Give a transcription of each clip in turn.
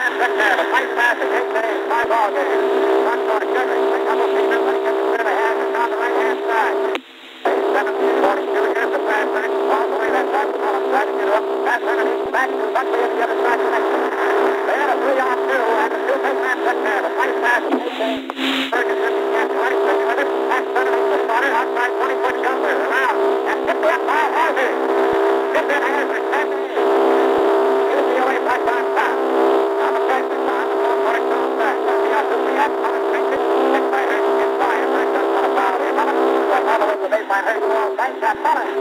man took care of it. Nice pass to Kate Days. 5 ball game. Front court, Goodrich. Big double teamer. When he gets it to the hand, it's on the right-hand side. 17-42. Here's the pass. And it's all the way that time. Collins trying to get up. Pass underneath. Back to Buckley on the other side of the net. They had a 3-on-2, and the two big men took care of it. Nice pass to Kate Days. Ferguson gets right with it. Pass underneath the corner. Outside 20-foot jumper. Around. And tipped in by Hazard. Tipped in Hazard. UCLA back on top. On the practice on the full court goes back. That's the offensive react. Collins takes it. Hit by Hurst. Gets by him. Hurst doesn't want to foul here. Collins goes all the way to the baseline. Hurst goes. Nice shot. Collins.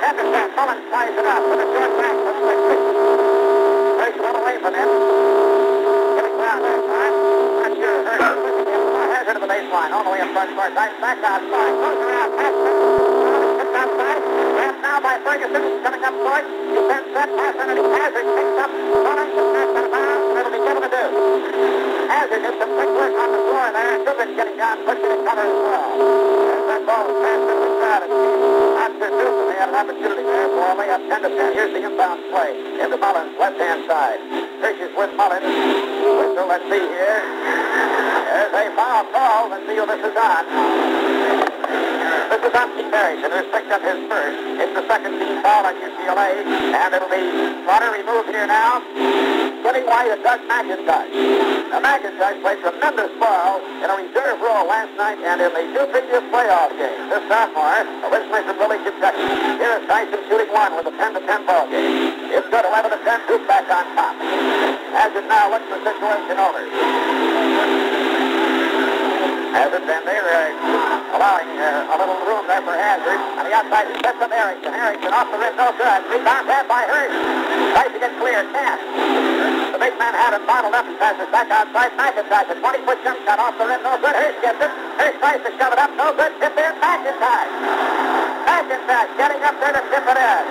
Anderson. Collins ties it up with a short back. Looks like six. Hurst went away from him. Getting down that time. Not sure. Hurst is with him. Hazard to the baseline. All the way in front court. Nice back outside. Goes around. Pass. Tipped outside. Grabbed now by Ferguson. Coming up court. Defense set. Pass underneath. Hazard picks up. Collins is knocked out of bounds. And it'll be given to Duke. Hazard did some quick work on the floor there. Goodrich getting down. Pushing the cover as well. As that ball is passed into the crowd. After Duke, they had an opportunity there for a layup 10-10. Here's the inbound play. Into Mullins, left-hand side. Fish is with Mullins. So let's see here. There's a foul call. Let's see who this is on. This is on Keith Harrington, who's picked up his first. It's the second team foul on UCLA, and it'll be Slaughter removed here now. Getting wide to Doug McIntosh. Now McIntosh played tremendous ball in a reserve role last night and in the two previous playoff games. This sophomore, originally from Willie, Kentucky. Here is Tyson shooting one with a 10-10 ball game. It's good, 11-10, Duke back on top. As it now looks the situation over. Hazard, and they're allowing a little room there for Hazard. On the outside, he sets up Harrington. Harrington off the rim, no good. Rebound had by Hurst. Tries to get clear, can't. The big man had it bottled up and passes back outside. McIntosh, a 20-foot jump shot off the rim, no good. Hurst gets it. Hurst tries to shove it up, no good. Tip in, McIntosh. McIntosh getting up there to tip it in.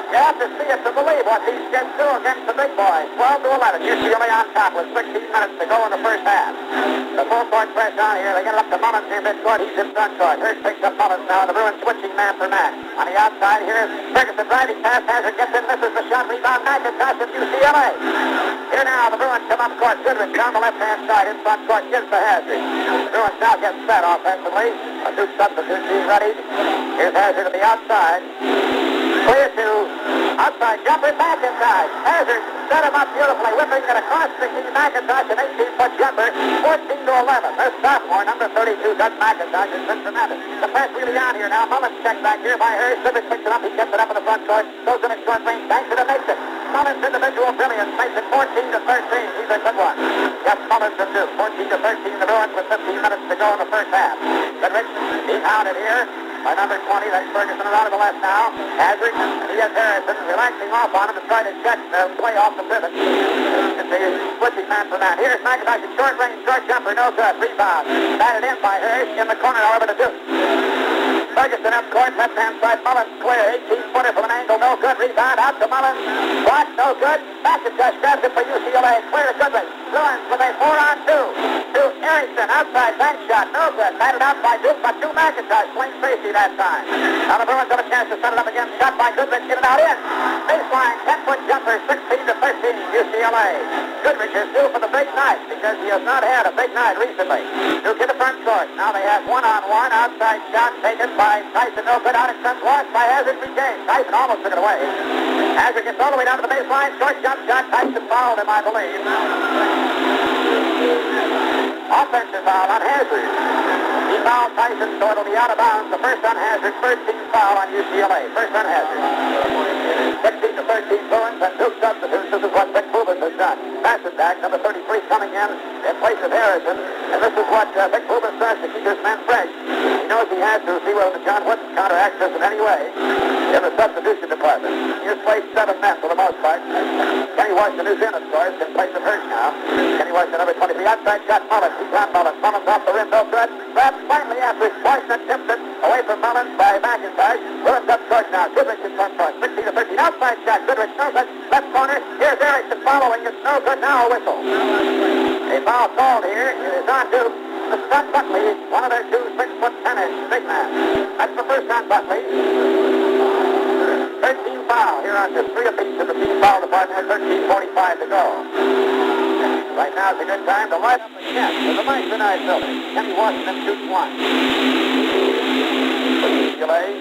You have to see it to believe what these kids do against the big boys. 12-11. UCLA on top with 16 minutes to go in the first half. The full court press on here. They get it up to Mullins in midcourt. He's in front court. Hurst picks up Mullins now. The Bruins switching man for man. On the outside here, Ferguson driving pass. Hazard gets in, misses the shot. Rebound McIntosh of UCLA. Here now, the Bruins come up court. Goodrich down the left-hand side. In front court, gives to Hazard. The Bruins now get set offensively. A new substitute being readied. Here's Hazard to the outside. Clear to outside jumper, McIntosh. Hazard set him up beautifully, whipping it across the key. McIntosh, an 18-foot jumper, 14-11. This sophomore, number 32, Doug McIntosh, has been tremendous. The pass really on here now. Mullins checked back here by Hurst. Goodrich picks it up. He gets it up in the front court. Goes in at short range, banks it and makes it. Mullins' individual brilliance makes it 14-13. He's a good one. Yes, Mullins from Duke. 14-13. The Bruins with 15 minutes to go in the first half. Goodrich, he's hounded here by number 20, that's Ferguson around to the left now. Hazard, and he has Harrison relaxing off on him to try to check the play off the pivot. It's a switching man for man. Here's McIntosh, a short range, short jumper, no good. Rebound. Batted in by Hurst in the corner, however, to Duke. Ferguson up court, left-hand side, Mullins clear. 18-footer from an angle, no good. Rebound out to Mullins. Block, no good. McIntosh grabs it for UCLA. Clear to Goodrich. Bruins with a 4-on-2. To Harrington, outside bank shot, no good. Batted out by Duke, but to McIntosh. Playing safety that time. Now the Bruins have a chance to set it up again. Shot by Goodrich, get it out in. Baseline, 10-foot jumper, 16-13, UCLA. Goodrich is due for the big night because he has not had a big night recently. Duke in the front court. Now they have one-on-one. Outside shot taken by Tyson, no good. Out in front, lost by Hazard, retained. Tyson almost took it away. Hazard gets all the way down to the baseline. Short jump shot. Tyson fouled him, I believe. Offensive foul on Hazard. He fouled Tyson, so it'll be out of bounds. The first on Hazard, 13th foul on UCLA. First on Hazard. 16-13 Bruins and Duke substitutes. This is what Vic Bubas has done. Passes back, number 33 coming in place of Harrison. And this is what Vic Bubas does to keep his men fresh. He knows he has to see whether John Wood counteracts this in any way in the substitution department. He has played 7 men for the most part. Kenny Washington is in, of course, in place of Hurst now. Kenny Washington, number 23. Outside shot, Mullins. He's on Mullins. Mullins off the rim, no good. Grabs finally after Washington tips it away from Mullins by McIntosh. Bruins up short now. Goodrich in front court. 16-13. Outside shot. Goodrich, no good. Left corner. Here's Erickson following. It's no good. Now a whistle. A foul called here. It is on Duke. The Scott Buckley, one of their 2 6'10" big man. That's the first on Buckley. 13 foul here on Duke. 3 apiece in the team foul department. 13:45 to go. Right now is a good time to light up the tent in the Meister building. Kenny Washington shoots one. UCLA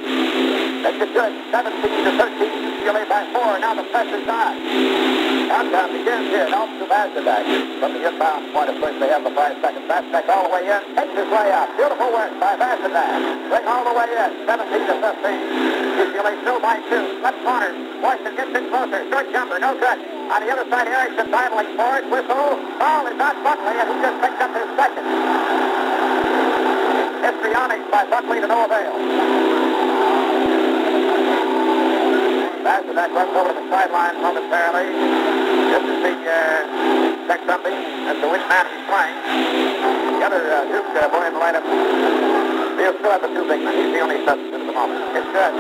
makes it good. 17-13. UCLA by 4. Now the pressure's on. Countdown begins here. Helps to Bastadak. From the inbound point of course they have the 5 seconds. Bastadak all the way in. Takes his way out. Beautiful work by Bastadak. Swing all the way in. 17-15. UCLA still by 2. Left corner. Washington gets in closer. Short jumper. No good. On the other side, Erickson battling for it. Whistle. Ball is not Buckley, and he just picked up his second. Histrionics by Buckley to no avail. Bastadak runs over to the sideline momentarily just to see, check something as to which man he's playing. The other Duke boy in the lineup, he'll still have the 2 big men. He's the only substitute at the moment. It's good.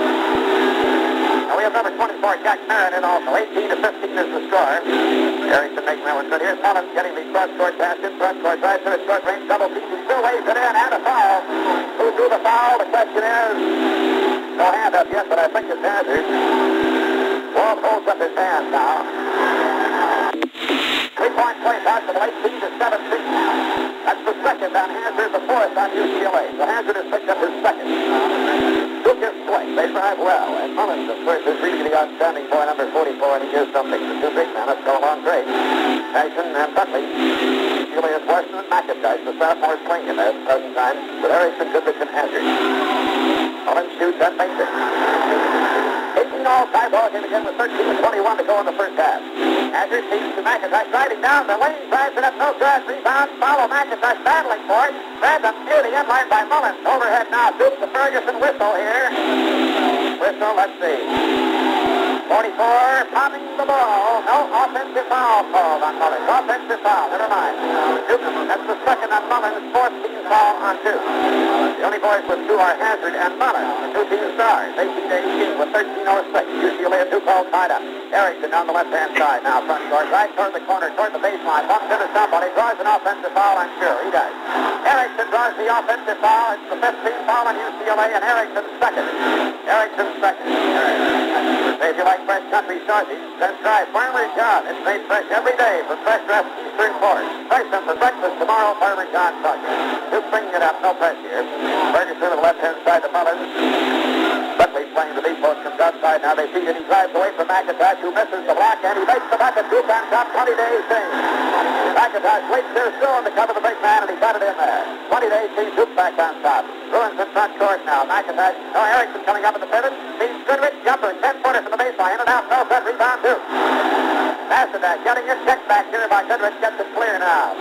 Now we have number 24, Jack Merritt in also. 18-15 is the score. Erickson making that one good. Here's Mullins getting the cross-court pass in front court. Drives to the short range double piece. He still lays it in and a foul. Who drew the foul? The question is, no hand up yet, but I think it's Hazard. Walt holds up his hand now. 3-point play pass from 18-17. That's the second on Hazard, the 4th on UCLA. So Hazard has picked up his second. Took his swing. They drive well. And Mullins, of course, is really the outstanding boy, number 44, and he gives something. The 2 big men have gone along great. Tyson and Buckley. UCLA is Washington and McIntyre. The sophomores playing in there at the present time with Erickson, Goodrich, and Hazard. Mullins shoots and makes it. 18 all tie ball game again with 13-21 to go in the first half. Hazard sees to McIntyre driving down the lane, drives it up, no good, rebound, follow McIntyre battling for it, grabs up near the end line by Mullins. Overhead now, Duke to Ferguson, whistle here. Whistle, let's see. 44, popping the ball. No offensive foul called on Mullins. Offensive foul, never mind. Duke, that's the second on Mullins, 4th team foul on Duke. The only boys with 2 are Hazard and Mullins, the 2 team stars. 18-18 with 13:06. UCLA and Duke all tied up. Erickson on the left-hand side now, front court, right toward the corner, toward the baseline, bumps into somebody, draws an offensive foul, I'm sure he does. Erickson draws the offensive foul. It's the 15th foul on UCLA, and Erickson's second. Erickson's second. If you like fresh country sausage, then try Farmer John. It's made fresh every day from fresh dressed Eastern pork. Fresh them for breakfast tomorrow, Farmer John sausage. Just bringing it up, no press here. Ferguson to the left-hand side to Mullins. Buckley playing the deep post comes outside. Now they feed it. He drives away from McIntyre, who misses the block, and he makes the bucket. Duke on top, 20-18. McIntyre waits there still on the cover of the big man, and he got it in there. 20-18, Duke back on top. Bruins in front court now. McIntyre, no, Erickson coming up at the pivot. He's Goodrich, jumper, 10-footer from the baseline, in and out, no good, rebound, Duke. Bastadak getting his check back here by Goodrich, gets it clear now.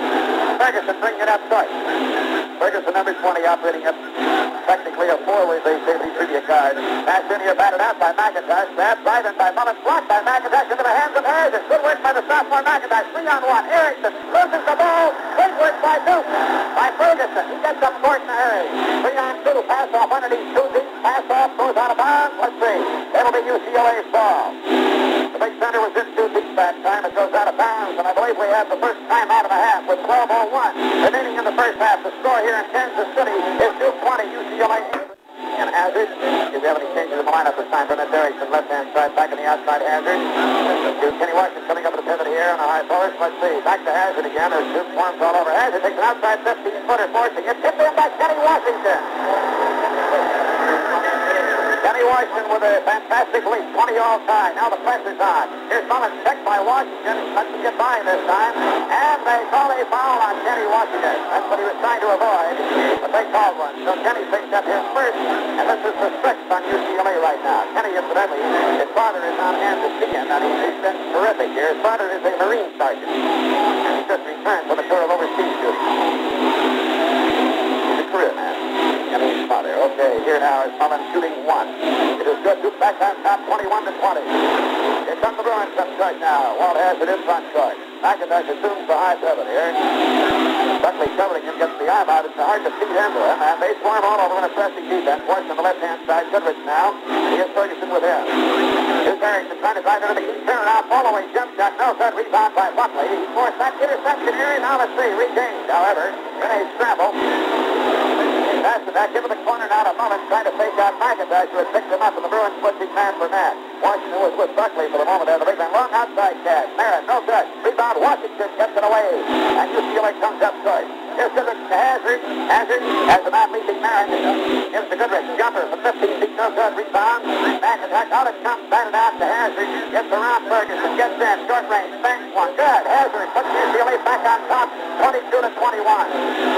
Ferguson bringing it up short. Ferguson, number 20, operating up technically a forward, they say the trivia card. Pass in here, batted out by McIntyre. Grab right in by Mullins, blocked by McIntyre into the hands of Hazard. Good work by the sophomore McIntyre. 3-on-1. Erickson loses the ball. Great work by Duke. By Ferguson. He gets up court in a hurry. 3-on-2. Pass off underneath. 2 deep. Pass off. Goes out of bounds. Let's see. It'll be UCLA's ball. The big center was in 2 deep that time. It goes out of bounds. And I believe we have the first time out of a half with 12:01 remaining in the first half. The score here in Kansas City is Duke 20, UCLA 8. And Hazard, if you have any changes in the lineup this time from that Erickson, left-hand side, back on the outside, Hazard. Kenny Washington coming up with a pivot here on a high post. Let's see, back to Hazard again. There's 2 swarms all over. Hazard takes an outside 15-footer, forcing it. Tipped in by Kenny Washington. Kenny Washington with a fantastic lead, 20 all tie. Now the pressure's on. Here's Mullins checked by Washington. Lets him get by this time. And they call a foul on Kenny Washington. That's what he was trying to avoid, but they called one. So Kenny picked up his first, and this is the 6th on UCLA right now. Kenny, incidentally, his father is on hand to see him, and he's been terrific here. His father is a Marine sergeant, and he just returned from a tour of overseas duty. He's a career man. Kenny's father. Okay, here now is Mullins shooting 1. It is good. Duke back on top, 21-20. Here comes the Bruins up court now. Walt has it in front court. McIntyre assumes the high pivot here. Buckley covering him, gets the arm out. It's hard to feed into him, and they swarm all over in a pressing defense. Washington on the left-hand side. Goodrich now. Here's Ferguson with him. Here's Erickson trying to drive into the key turn out. Following jump shot. No good. Rebound by Buckley. He forced that interception here. Now let's see. Regained, however, in a scramble. That's the Back into the corner now to Mullins, trying to fake out McIntyre, who had picked him up, and the Bruins switching man for man. Washington was with Buckley for the moment there. The big man, long outside catch. Marin, no good. Rebound, Washington gets it away. And UCLA comes up short. Here's Goodrich to Hazard. Hazard has the man leaping Marin. Gives to Goodrich. Jumper from 15 feet, no good. Rebound. McIntyre out it comes. Batted out to Hazard. Gets around Ferguson. Gets in. Short range. Banks one. Good. Hazard puts UCLA back on top. 22 to 21.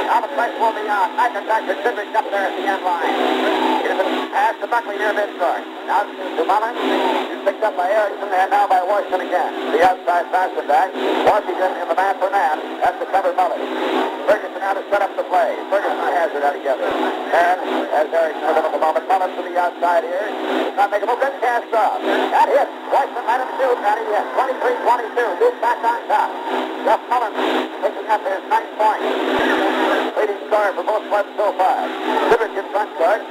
Now the press will be on. McIntyre to Goodrich up there at the end line. Here's a pass to Buckley near midcourt. Now to Mullins. He's picked up by Erickson and now by Washington again. The outside faster back. Washington in the man for man. That's the cover Mullins. Ferguson now to set up the play. Ferguson and Hazard out together. And as Erickson with him at the moment. Mullins to the outside here. Does not make a move. Good cast off. That hit. Washington let him shoot. And he hit. 23-22. He's back on top. Jeff Mullins picking up his 9 points. Leading scorer for both clubs so far. Goodrich in front court.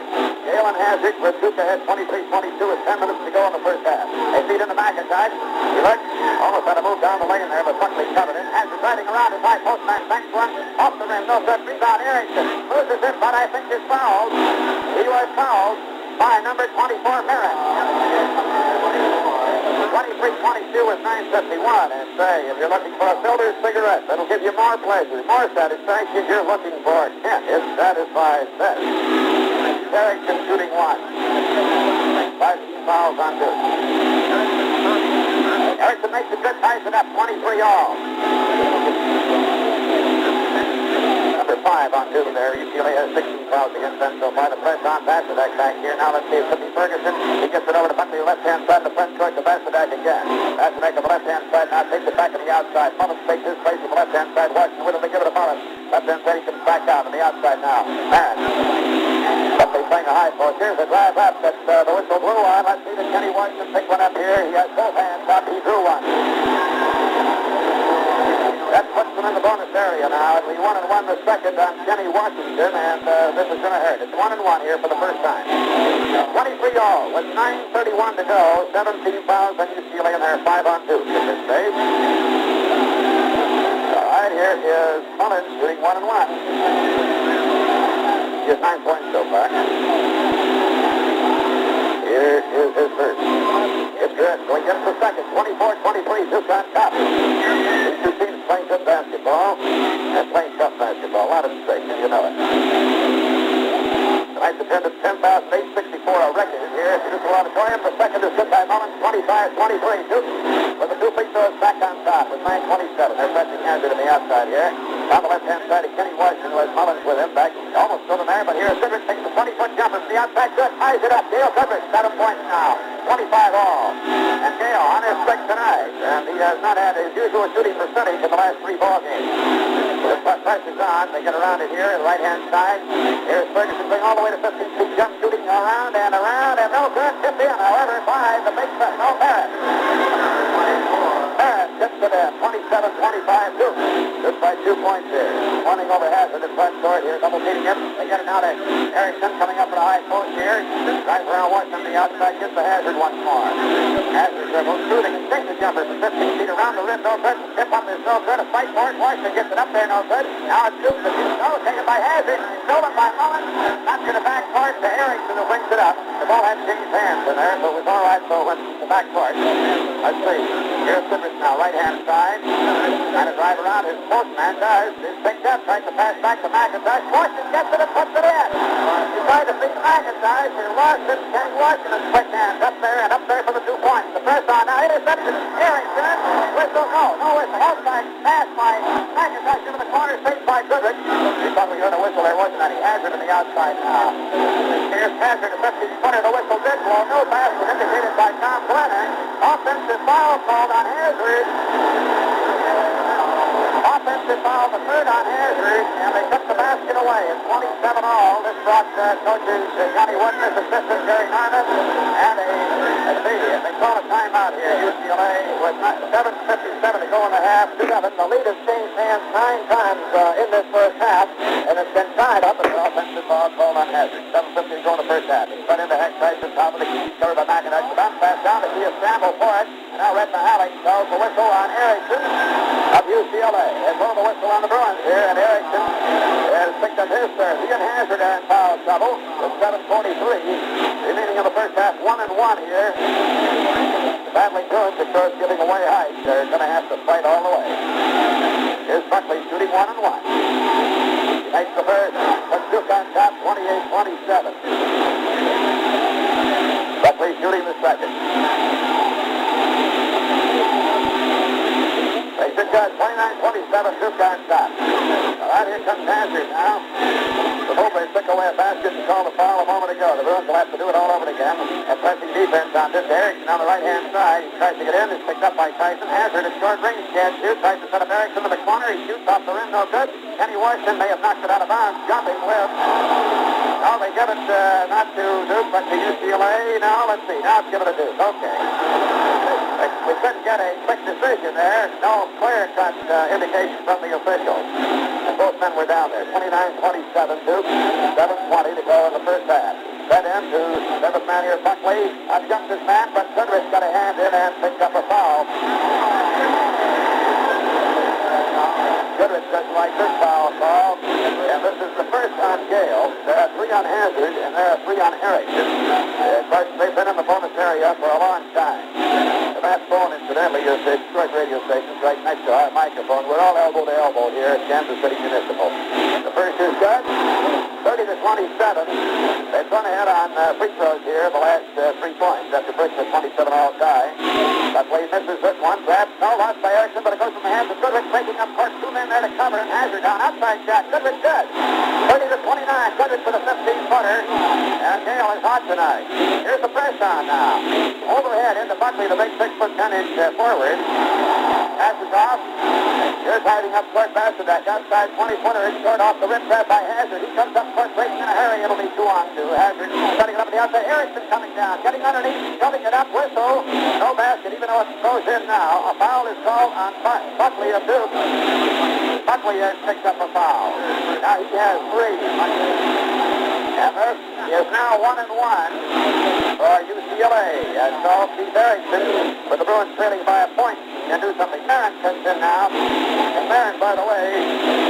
Gail and Hazard with Duke ahead 23-22 with 10 minutes to go in the first half. They feed into McIntyre. He looks. Almost had to move down the lane there, but Buckley covered it. Hazard riding around his high postman. Banks one. Off the rim. No good. Rebound Erickson. Loses it, but I think is fouled. He was fouled by number 24, Marin. 23-22 with 9:51. And say, if you're looking for a Builder's cigarette, that'll give you more pleasure, more satisfaction. You're looking for Kent. It satisfies this. Erickson shooting one. 5 fouls on Duke. Erickson makes a good ties it up. 23 all. Number 5 on Duke there. UCLA has 16 fouls against them so far. The press on Bassadack back here. Now let's see if Sidney Ferguson. He gets it over to Buckley, left-hand side of the front court to Bassadack again. Bassadack on the left-hand side now takes it back on the outside. Mullins takes his place on the left-hand side. Washington with him. They give it to Mullins. Left-hand side, he comes back out on the outside now. Marin. Buckley playing a high post. Here's a drive up that the whistle blew on. Let's see that Kenny Washington pick one up here. He has both hands up. He drew one. That puts them in the bonus area now. It'll be 1-1 the second on Kenny Washington, and this is going to hurt. It's 1-1 here for the first time. 23 all with 9:31 to go. 17 fouls on UCLA, and they're 5 on 2 at this stage. All right, here is Mullins shooting 1-1. He has 9 points so far. Here is his first. It's good. Going into the second. 24-23. Duke on top. These two teams playing good basketball and playing tough basketball. A lot of mistakes, you know it. Tonight's attendance 10,864. A record here at the Duke Auditorium. The second is good by Mullins. 25-23. Duke with the 2 free throws back on top with 9:27. They're pressing Hazard on the outside here. On the left-hand side of Kenny Washington was Mullins with him. Back almost still in there, but here's Goodrich takes the 20-foot jumper from the outside. Good. Ties it up. Gail Goodrich. 7 points now. 25 all. And Gail on his stick tonight. And he has not had his usual shooting percentage in the last 3 ball games. The pressure's on. They get around it here, the right-hand side. Here's Ferguson going all the way to 15 feet. Jump shooting around and no good. Tipped in, however, by the big man. No, Barrett. Barrett gets it in. 27-25 Duke. Just by 2 points here. Running over Hazard in front court here. Double feeding him. They get it now to Erickson coming up for the high post here. Drives around Washington on the outside. Gets the Hazard once more. Hazard dribbles. Shooting and takes the jumper from 15 feet around the rim. No good. Tip up is no good. A fight for it. Washington gets it up there. No good. Now it's Duke. No, taken by Hazard. Stolen by Mullins. Not to the back court to Erickson who brings it up. The ball had changed hands in there, so it was all right. So it went to the back court. Let's see. Here's Goodrich now, right-hand side. Trying to drive around. His postman does. He's picked up. Tries to pass back to McIntyre. Washington gets it and puts it in. He tried to beat McIntyre. He lost it. Kenny Washington's quick hands up there for the 2 points. The press on now. Interception. Erickson. Whistle. No whistle. Outside pass by McIntyre into the corner. Saved by Goodrich. He thought we heard a whistle. There wasn't any. Hazard on the outside now. Here's Hazard. The 15-footer. The whistle did blow. No basket indicated by Tom Brenner. Offensive foul called on Hazard. Offensive foul, the third on Hazard, and they took the basket away. It's 27 all. This brought coaches Johnny Wooden, his assistant Jerry Narnus, and they call a timeout here. UCLA with 7:57 to go in the half. 2-7. The lead has changed hands 9 times in this first half, and it's been tied up as an offensive foul called on Hazard. 7:50 to go in the first half. He's put into Heck Tyson, top of the key, covered by McIntyre. The bounce pass down to see a scramble for it. And now Red Mahalik calls the whistle on Erickson of UCLA. They blow the whistle on the Bruins here, and Erickson has picked up with his third. He and Hazard are in foul trouble with 7:43 remaining in the first half. 1-1 here. The battling Bruins, of course, giving away height. They're going to have to fight all the way. Here's Buckley shooting 1-1. He makes the first. Let's Duke on top, 28-27. Buckley shooting the second. Makes it good, 29-27, Duke on top. All right, here comes Hazard now. The Bulldogs took away a basket and called a foul a moment ago. The Bruins will have to do it all over again. And pressing defense on this. Erickson on the right-hand side. He tries to get in. It's picked up by Tyson. Hazard at short range. Can't shoot. Tries to set up Erickson to the corner. He shoots off the rim. No good. Kenny Washington may have knocked it out of bounds. Jumping with. No, they give it not to Duke, but to UCLA. Now, let's see. Now it's given to Duke. Okay. We couldn't get a quick decision there. No clear-cut indication from the officials. And both men were down there. 29-27 Duke. 7:20 to go in the first half. Fed in to seventh man here, Buckley. Adjuncts his man, but Goodrich got a hand in and picked up a foul. Goodrich doesn't like this foul call. And this is the first on Gail. There are 3 on Hazard, and there are 3 on Erickson. Of course, they've been in the bonus area for a long time. The Matt phone, incidentally, is a Detroit radio station right next to our microphone. We're all elbow to elbow here at Kansas City Municipal. The first is good. 30-27. They've gone ahead on free throws here the last 3 points after breaking a 27-all tie. Buckley misses this one. Grabs, no loss by Erickson, but it goes from the hands of Goodrich, breaking up court. 2 men there to cover, and Hazard down. Outside shot. Goodrich good. 30-29. Goodrich for the 15-footer. And Gail is hot tonight. Here's the press on now. Overhead into Buckley, the big 6'10" forward. Passes off. Here's hiding up court Bastadak. Outside 20-footer. It's short off the rim grab by Hazard. He comes up court breaking in a hurry. It'll be 2-on-2. Hazard setting it up at the outside. Erickson coming down. Getting underneath. Shoving it up. Whistle. No basket, even though it goes in now. A foul is called on Buckley of Duke. Buckley has picked up a foul. Now he has 3. And this is now 1-1 for UCLA. And so Steve Erickson, with the Bruins trailing by a point, can do something. Marin comes in now. And Marin, by the way,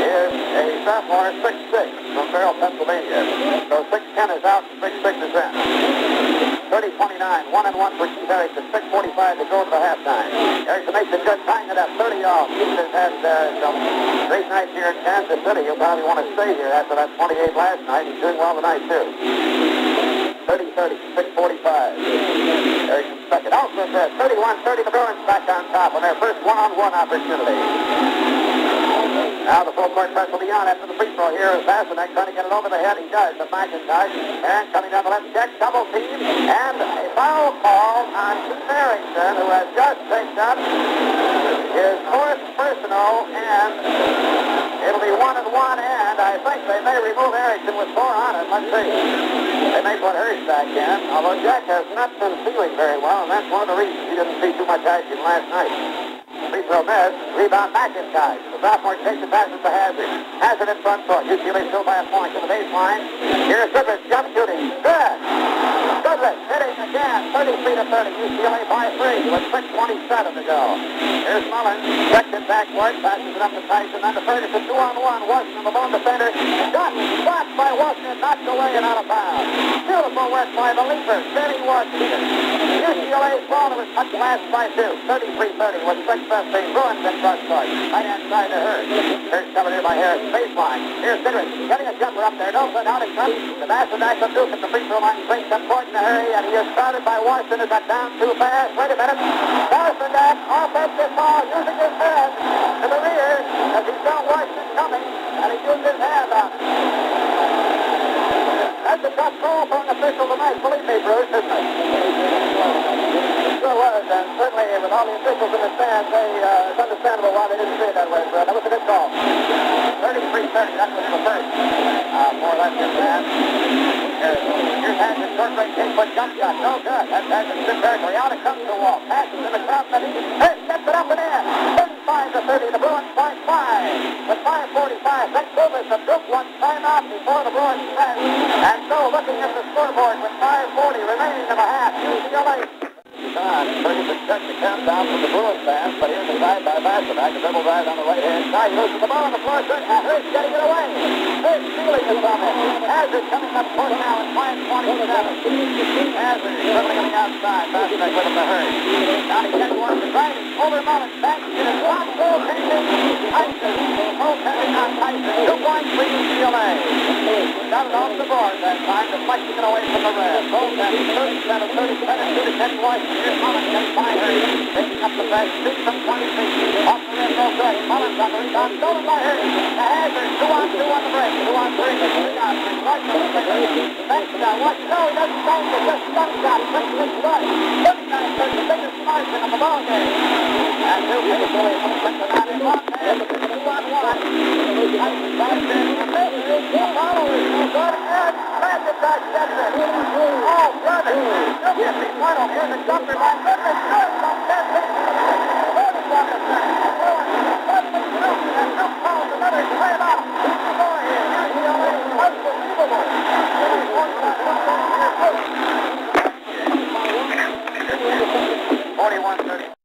is a sophomore, 6'6", from Farrell, Pennsylvania. So 6'10" is out, 6'6" is in. 30-29, 1-1 for Steve Erickson. 6:45 to go to the halftime. Erickson makes it good, tying it up, 30-all. Steve has had some great nights here in Kansas City. He'll probably want to stay here after that 28 last night. He's doing well tonight, too. 30-30, 6:45. Erickson second. Also says 31-30, the Bruins back on top on their first one-on-one opportunity. Now the full court press will be on after the free throw here. Is Bastadak trying to get it over the head. He does. The McIntyre. And coming down the left check, double team. And a foul call on Steve Erickson, who has just picked up his 4th personal. And it'll be 1-1. And I think they may remove Erickson with 4 on it. Let's see. They may put Hurst back in. Although Jack has not been feeling very well. And that's one of the reasons he didn't see too much action last night. Free throw miss. Rebound McIntyre. The sophomore takes it, passes to Hazard. Hazard in front court. UCLA still by a point to the baseline. Here's Goodrich jump shooting. Good. Goodrich hitting again. 33-30. UCLA by 3 with 6:27 to go. Here's Mullen. Checked it backward. Passes it up to Tyson. Then to Ferguson. 2-on-1. Washington, the lone defender. Shot. Blocked by Washington. Knocked away and out of bounds. Beautiful work by the leaper. Benny Washington. UCLA's ball was touched last by 2. 33-30 with 6:15. Bruins in front court. Right-hand side to Hurst. Hurst covered here by Harris. Baseline. Here's Goodrich. Getting a jumper up there. No good. Out in front. The Bastadak of Duke at the free throw line. Brings up court in a hurry. And he is started by Washington. Is that down too fast? Wait a minute. Bastadak offensive ball using his head to the rear as he saw Washington coming. And he used his hand up. That's a tough call for an official tonight. Believe me, Bruce, isn't it? Sure was, and certainly with all the officials in the stands, it's understandable why they didn't say it that way, Brett. That was a good call. 33-30, that was the first. More or less in that. Here's Hazard, short range, 10-foot jump shot. No good. That's Hazard's in territory. Out it comes to the wall. Passes in the crowd. Hurst gets it up and in. 35-30, the Bruins by 5. With 5:45, St. Louis of Duke won timeout before the Bruins press. And so looking at the scoreboard with 5:40 remaining in the half, UCLA Ferguson checks the count down from the Bruins fans, but here's the side by Bassett. The dribble drive on the right-hand side. He loses the ball on the floor. Hurst getting it away. Hurst stealing it from him. Hazard coming up court now in line 27. Hazard dribbling on the outside. Bassett with him to Hurst. Now he gets one of the driving. Over Mullen. Back to the top. Goaltending. Tyson. Goaltending on Tyson. 2 points for UCLA. Got it off the board that time. Deflecting it away from the red. Goaltending 37-37. 2 to 10 points. Here's Mullen getting by Hurst. Taking up the back. 6 from 23. Off the rim. No good. Mullen's on the rebound. Stolen by Hurst. To Hazard. 2-on-2 on the break. 2-on-3. 3-on-3. Right from the second. Thanks to that. Watch. No, he doesn't thank it. Just stuck shot. Takes this blood. 39 the biggest margin of the ball game. And 2 takes away from the second line. And long hand. 2-on-1. Tyson back in. The follow is no good. And Macintosh gets it. Oh, goodness. Here's the final. Here's the jumper by Goodrich. Good from 10 feet. 41 to 30. And Luke calls another timeout. Boy, UCLA is unbelievable. 41-30.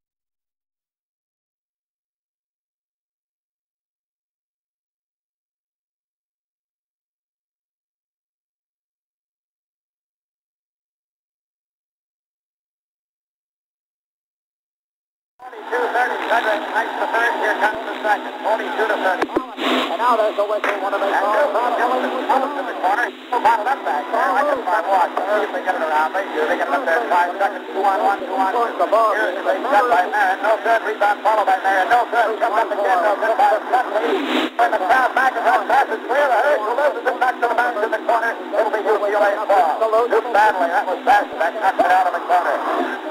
Nice the first, here comes the second. 42-30. And now there's a whistle, one of the calls. Mullen in the corner. Bottled up back there. I just find watch. See if they get it around. They do. They get it up there in 5 seconds. 2-on-1, 2-on-1. Here's the big shot by Marin. No good. Rebound followed by Marin. No good. Comes up again. No good by Buckley. When the crowd back is on, pass is clear. The Hurst loses it back to the bounce in the corner. It'll be UCLA's ball. Duke Badley. That was fast. That knocks it out of the corner.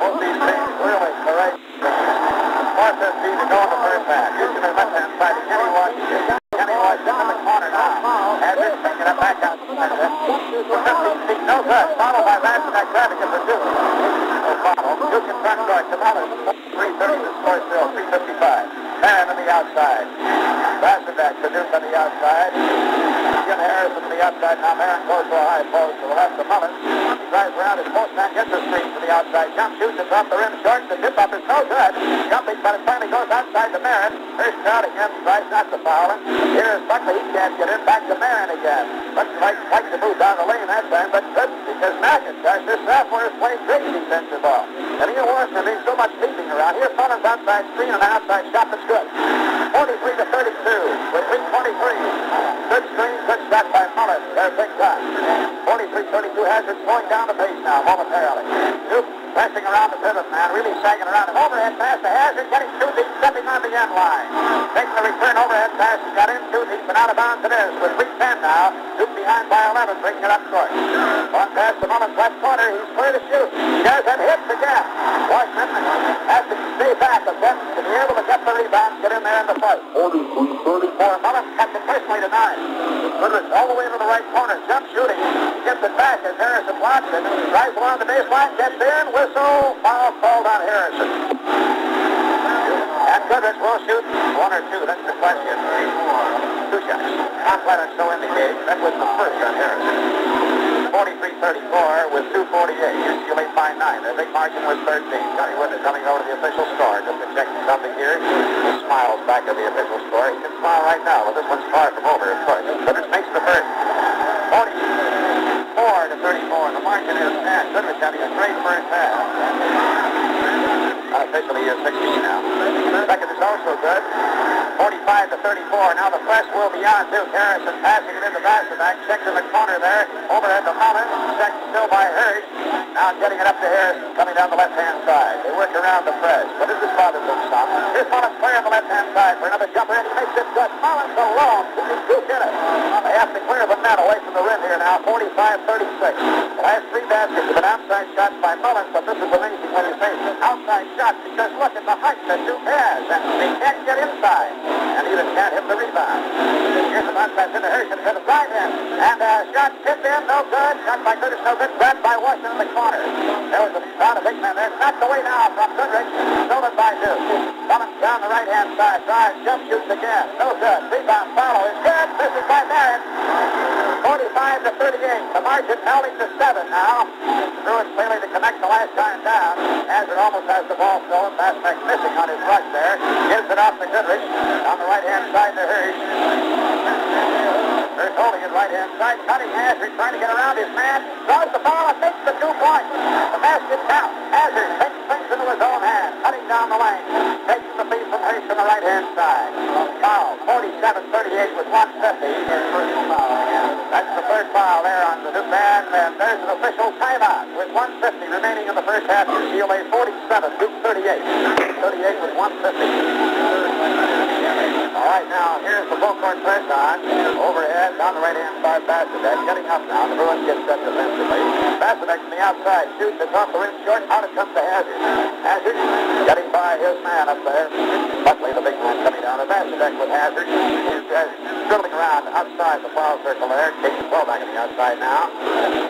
Both these teams really correct. 4:15 to go in the first half. Houston is left-hand side to Kenny Washington. Kenny Washington in the corner now. Hazard taking it back out. 15 feet, no good. Followed by Vancinek grabbing it for Duke. No follow. Duke in front court. Tomorrow. 3:30 to score still. 3:55. Marin on the outside. Vancinek to Duke on the outside. Jim Harrison to the outside. Now Marin goes to a high post to the left of Mullen. He drives around his post man, gets the screen to the outside. Jump shoots it off the rim short. The tip up is no good. Jumping, but it finally goes outside to Marin. Hurst crowding him, tries not to foul him. Here's Buckley, he can't get in. Back to Marin again. Looks like to move down the lane that time, but good because Macintosh, this sophomore, is playing great defensive ball. And Ian Washington being so much beating around. Here's Mullen's outside screen and an outside shot that's good. 43-32 with 3:23. Good screen, good shot by Mullen. Their big shot. 43-32. Hazard slowing down the pace now momentarily. Duke pressing around the pivot man, really sagging around. An overhead pass to Hazard, getting 2 deep, stepping on the end line. Taking the return overhead pass, got in 2 deep, and out of bounds it is. With 3:10 now, Duke behind by 11, bringing it up court. Long pass to Mullen's left corner, he's clear to shoot. He does and hits again. Washington has to stay back a bit to be able to get the rebound, get in there in the fight. 43-34. Mullen cuts it personally to 9. Goodrich all the way to the right corner, jump shooting. He gets it back as Harrison blocks it. Drives along the baseline, gets in, whistle, foul called on Harrison. And Goodrich will shoot 1 or 2, that's the question. 2 shots. Complex so indicates that was the first on Harrison. 43-34 with 2:48. UCLA by 9. Their big margin was 13. Johnny Wood is coming over to the official score just to check something here. He smiles back at the official score. He can smile right now, but this one's far from over, of course. Goodrich makes the first. 44-34. The margin is 10. Goodrich having a great first half. Unofficially, he is 16 now. Second is also good. 45-34. Now the press will be on Duke. Harrison passing it into Vancinek. Checks in the corner there. Overhead to Mullen. Checked still by Hurst. Now getting it up to Harrison. Coming down the left-hand side. They work around the press. But this is bother Duke some. Here's Mullen clear on the left-hand side for another jumper. And he makes it good. Mullen's alone. Duke in it. They have to clear the net away from the rim here now. 45-36. The last 3 baskets have been outside shots by Mullen. But this is amazing when you say outside shots because look at the height that Duke has. And they can't get inside. And even can't hit the rebound. Here's the bounce pass into Hurst to the side end. And shot tipped in, no good. Shot by Goodrich, no good. Grabbed by Washington in the corner. There was a big man there. Knocked away now from Goodrich. Stolen by Duke. Coming down the right-hand side. Drives, jump shoots again. No good. Rebound follow is good. This is by Marin. 45 35-38. The margin melting to 7 now. Bruins failing to connect the last time down. Hazard almost has the ball stolen. Bassbeck missing on his rush there. Gives it off to Goodrich. On the right-hand side to Hirsch. Hirsch holding it right-hand side. Cutting Hazard, trying to get around his man. Throws the ball and makes the 2 points. The basket count. Hazard takes things into his own hand. Cutting down the lane. Taking the feed from Hirsch on the right-hand side. Foul. 47-38 with 150. His first foul again. That's the third foul there on the new man. And there's an official timeout with 150 remaining in the first half. UCLA 47, Duke 38. 38 with 150. All right, now here's the full court press on. Overhead down the right-hand side, Bassett getting up now. The Bruins get set defensively. Bassett from the outside shoots. It's off the rim short. Out it comes to Hazard. Hazard getting by his man up there. Buckley, the big man, coming down. And Bassett with Hazard. He's dribbling around outside the foul circle there. Taking the ball back on the outside now.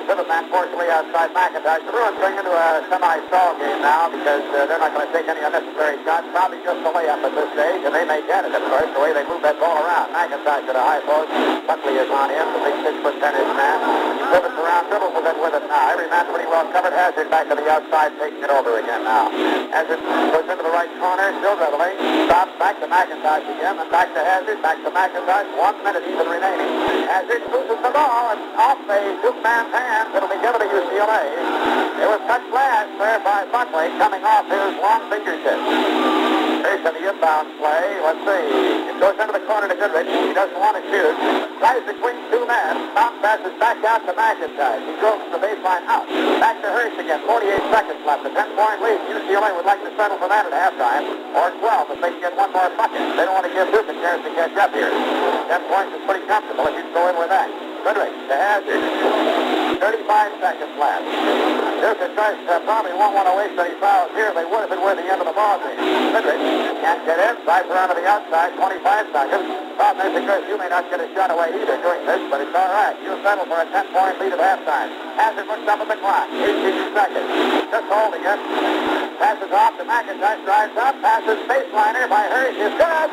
Pivot man fortunately outside McIntosh. The Bruins going into a semi-stall game now because they're not going to take any unnecessary shots. Probably just a layup at this stage, and they may get it, of course, the way they move that ball around. McIntosh at a high post. Buckley is on him, the big 6'10" man. Pivots around, dribbles with it now. Every man pretty well covered. Hazard back to the outside, taking it over again now. Hazard goes into the right corner, still dribbling. Stops, back to McIntosh again, and back to Hazard, back to McIntosh. 1 minute even remaining. Hazard loses the ball, and off the Duke man's hands. It'll be given to UCLA. It was touched last there by Buckley, coming off his long fingertips. Here's on the inbound play. Let's see. It goes into the corner to Goodrich. He doesn't want to shoot. Tries between 2 men. Bounce passes back out to McIntosh. He goes to the baseline out. Back to Hirsch again. 48 seconds left. A 10-point lead. UCLA would like to settle for that at halftime. Or 12 if they can get one more bucket. They don't want to give Duke a chance to catch up here. 10 points is pretty comfortable if you go in with that. Goodrich to Hazard. 35 seconds left. Duke and Trice probably won't want to waste any fouls here. They would if it were the end of the ball game. Goodrich can't get in. Drives around to the outside. 25 seconds. Problem is, because you may not get a shot away either doing this, but it's all right. You'll settle for a 10-point lead at halftime. Hazard looks up at the clock. 18 seconds. Just holding it. Passes off to McIntosh. Drives up. Passes baseliner by Hirsch. Is good.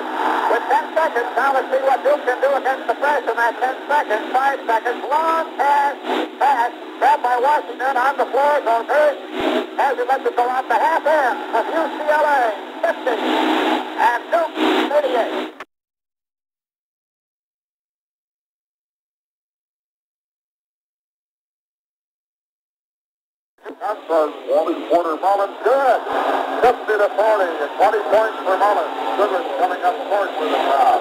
With 10 seconds. Now let's see what Duke can do against the press in that 10 seconds. 5 seconds. Long pass. Pass. Grabbed by Washington on the floor. Goes Hirsch. Hazard lets it go out the half end of UCLA. 50. And Duke 38. Outside, Wally Porter Mullins, good. 50 to 40, and 20 points for Mullins. Goodrich coming up court with the foul.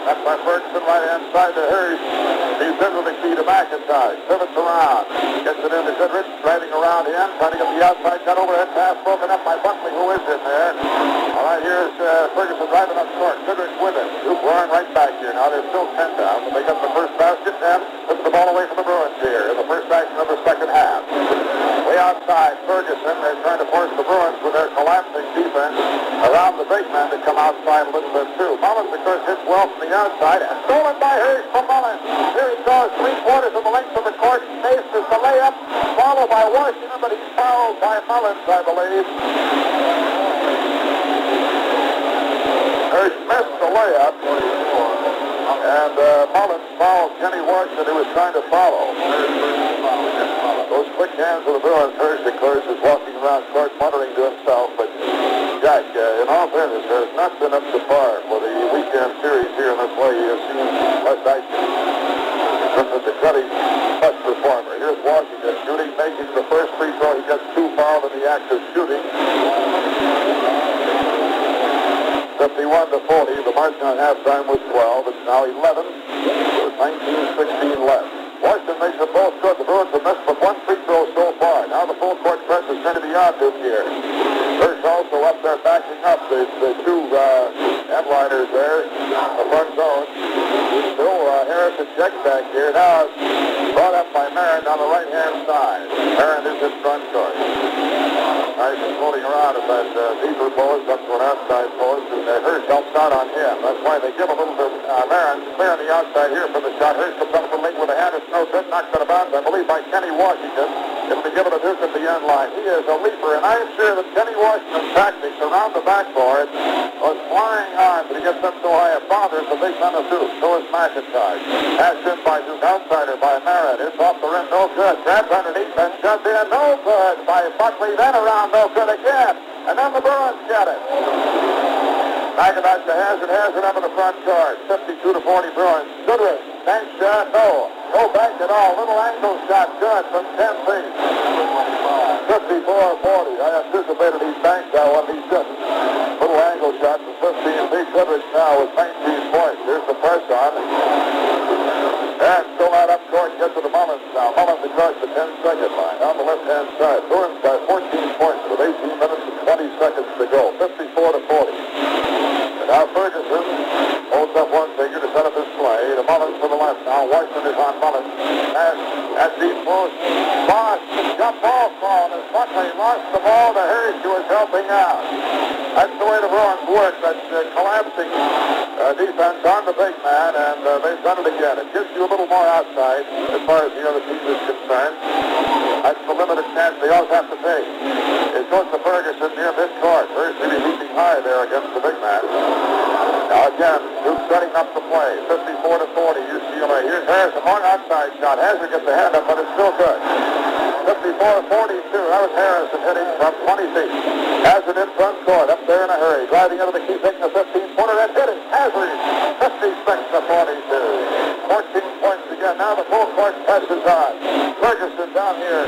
That's by Ferguson, right-hand side to Hirsch. He's into the key to McIntosh. Pivots around. Gets it into Goodrich, driving around him, trying to get the outside cut overhead pass broken up by Buckley, who is in there. All right, here's Ferguson driving up short. Goodrich with it. Duke roaring right back here. Now there's still 10 down, but they got the first basket and puts the ball away from the Bruins here in the first action of the second half. Way outside, Ferguson, they're trying to force the Bruins with their collapsing defense around the big man to come outside a little bit too. Mullins, of course, hits well from the outside and stolen by Hirsch from Mullins. Here he goes, 3/4 of the length of the court, faces the layup, followed by Washington, but he's fouled by Mullins, I believe. Hirsch missed the layup, and Mullins fouled Kenny Washington, who was trying to follow. Those quick hands of the Bruins. Hirsch, of course, is walking around court muttering to himself. But, Jack, in all fairness, has not been up to par for the weekend series here in this way. He has seen less action in terms of the cutting touch performer. Here's Washington shooting, making the first free throw. He gets 2 fouled in the act of shooting. 51 to 40. The margin on halftime was 12. It's now 11 with 19:16 left. Washington makes them both good. The Bruins have missed but 1 free throw so far. Now the full court press is going to be on Duke here. Hirsch also up there backing up the 2 headliners there, the front zone. Still Harrison checks back here. Now brought up by Marin on the right-hand side. Marin is his front court. Nice and floating around at that deeper post up to an outside post, and Hirsch helps out on him. That's why they give a little to Marin, clear on the outside here for the shot. Hirsch comes up the link with a hand. It's no good. Knocked out of bounds, I believe, by Kenny Washington. It'll be given to Duke at the end line. He is a leaper, and I'm sure that Kenny Washington's tactics around the backboard was flying on, but he gets up so high a boundary, the big man of Duke. So is McIntyre. Passed in by Duke, outsider by Merritt. It's off the rim, no good. Grabs underneath and shoved in, no good by Buckley. Then around, no good again. And then the Bruins get it. McIntyre to Hazard up in the front court. 52-40 Bruins. Goodrich, bank shot, no. No bank at all. Little angle shot, good from 10 feet. 54-40. I anticipated he banked that one. He didn't. Little angle shot from 15 feet. Goodrich now with 19 points. Here's the press on. And still out up court, get to the Mullins now. Mullins across the 10-second line on the left-hand side. Bruins by 14 points with 18 minutes and 20 seconds to go. 54-40. And now Ferguson holds up one finger to set up his play. To Mullins to the left now. Washington is on Mullins. And at deep post, Boss jump ball call. As Buckley lost the ball to Hirsch, who was helping out. That's the way the Bruins work. That's collapsing defense on the big man, and they've done it again. It gives you a little more outside as far as the other team is concerned. That's the limited chance they always have to take. It goes to Ferguson near midcourt. First, he's leaping high there against the big man. Now again, Duke setting up the play. 54-40 UCLA. Here's Harrison. Long outside shot. Hazard gets the hand up, but it's still good. 54-42. That was Harrison hitting from 20 feet. Hazard in front court. Up there in a hurry. Driving into the key, taking a 15-footer and hitting. Hazard. 56-42. 14 points again. Now the full court presses on. Ferguson down here.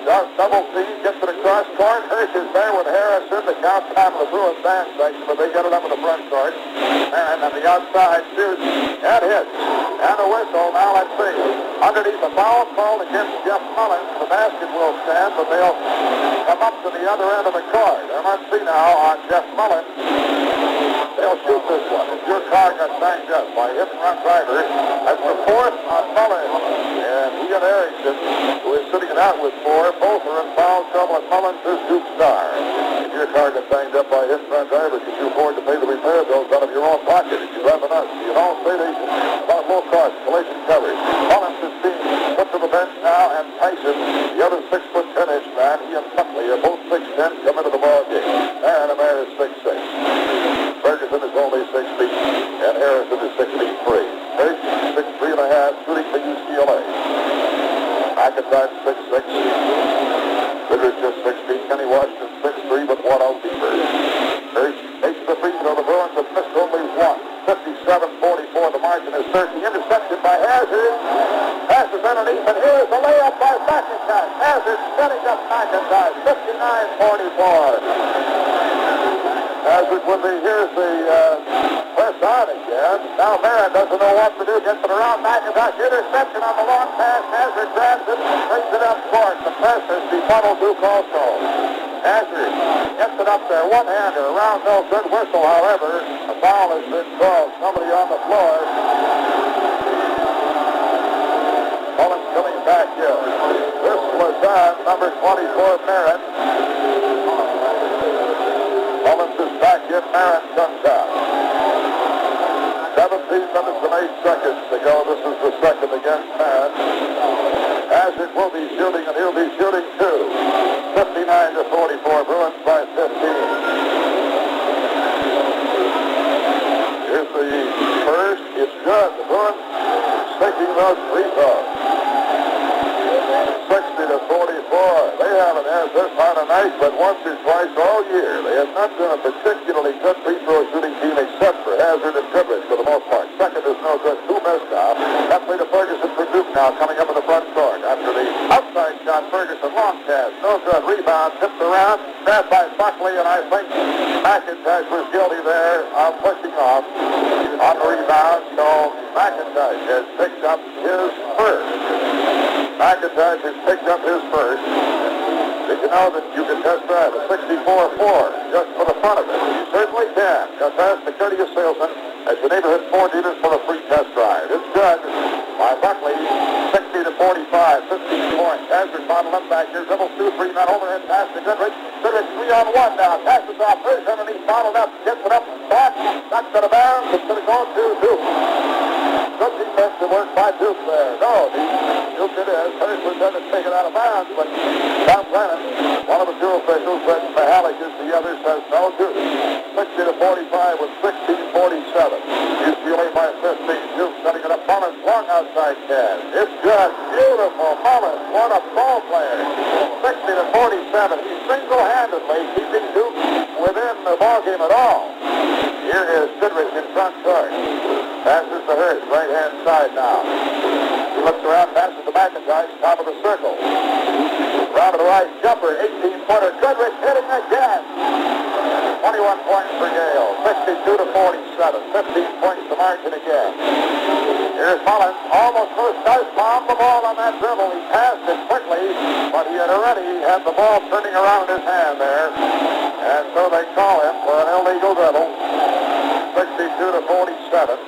Does double team. Gets it across court. Hirsch is there with Harrison. The count time of the Bruins band section, but they get it up in the front court. And on the outside shoots and hits. And a whistle. Now let's see. Underneath the foul call against Jeff Mullins. The basket will stand, but they'll come up to the other end of the court. And let's see now on Jeff Mullins. They'll shoot this one. Your car got banged up by a hit-and-run driver. That's the fourth on Mullins. And Ian Erickson, who is sitting it out with four. Both are in foul trouble, and Mullins is Duke's star. If your car got banged up by a hit-and-run driver, could you afford to pay the repair bills out of your own pocket? If you drive an us, you know, state agent, about low cost, collision coverage. Mullins is being put to the bench now, and Tyson, the other 6'10" man, he and Buckley are both 6'10", come into the ball game. And a man is 6'6". Ferguson is only 6 feet, and Harrison is 6'3". Hirsch, 6'3.5", shooting for UCLA. McIntyre, 6'6". Goodrich just 6 feet. Kenny Washington, 6'3", but one out deeper. Hirsch takes the free throw. The Bruins have missed only one. 57-44. The margin is 30. Intercepted by Hazard. Passes underneath, and here's the layup by McIntyre. Hazard setting up McIntyre. 59-44. Hazard would be, here's the press on again. Now Merritt doesn't know what to do. Gets it around McIntyre. Interception on the long pass. Hazard grabs it, brings it up court. The press has befuddled Duke also. Hazard gets it up there. One-hander around, no good. Whistle, however. A foul has been called. Somebody on the floor. Mullins coming back here. This was on number 24, Merritt. Mullins is back in. Merritt comes out. 17 minutes and 8 seconds to go. This is the second against Merritt. Hazard will be shooting, and he'll be shooting too. 59-44. Bruins by 15. Here's the first. It's good. The Bruins sticking those free throws. 60-44. They haven't had this on a night, but once or twice all year. They have not been a particularly good free throw shooting team except for Hazard and Goodrich for the most part. Second is no good. Two missed now. That play to Ferguson for Duke now coming up in the front court. After the outside shot, Ferguson long pass. No good. Rebound. Tipped around. Grabbed by Buckley, and I think McIntyre was guilty there of pushing off on the rebound. So McIntyre has picked up his first. McIntyre has picked up his first. Did you know that you can test drive a 64-4 just for the fun of it? You certainly can. Just ask the courteous salesman at your neighborhood Ford dealers for a free test drive. It's good. By Buckley, 60-45, 15 points. Hazard bottled up back here. Dribbles 2-3 men overhead pass to Goodrich. Goodrich 3-on-1 now. Passes off. Hirsch underneath, bottled up. Gets it up. Back. Knocks it around. It's going to go to Duke. Good defensive work by Duke there. No, Duke it is. Hurst was going to take it out of bounds, but Tom Brennan, one of the two officials, said Mahalik is the other, says no, Duke. 60-45 with 16-47. UCLA by 15. Duke setting it up. Mullins long outside cast. It's good. Beautiful. Mullins, what a ball player. 60-47. He's single-handedly keeping Duke within the ballgame at all. Here is Goodrich in front court. Passes to Hurst, right-hand side now. He looks around, passes to McIntyre, top of the circle. Round to the right, jumper, 18-footer. Goodrich hitting again. 21 points for Gail. 62-47. 15 points to margin again. Here's Mullins. Almost does bomb the ball on that dribble. He passed it quickly, but he had already had the ball turning around in his hand there. And so they call him for an illegal dribble. 62-47.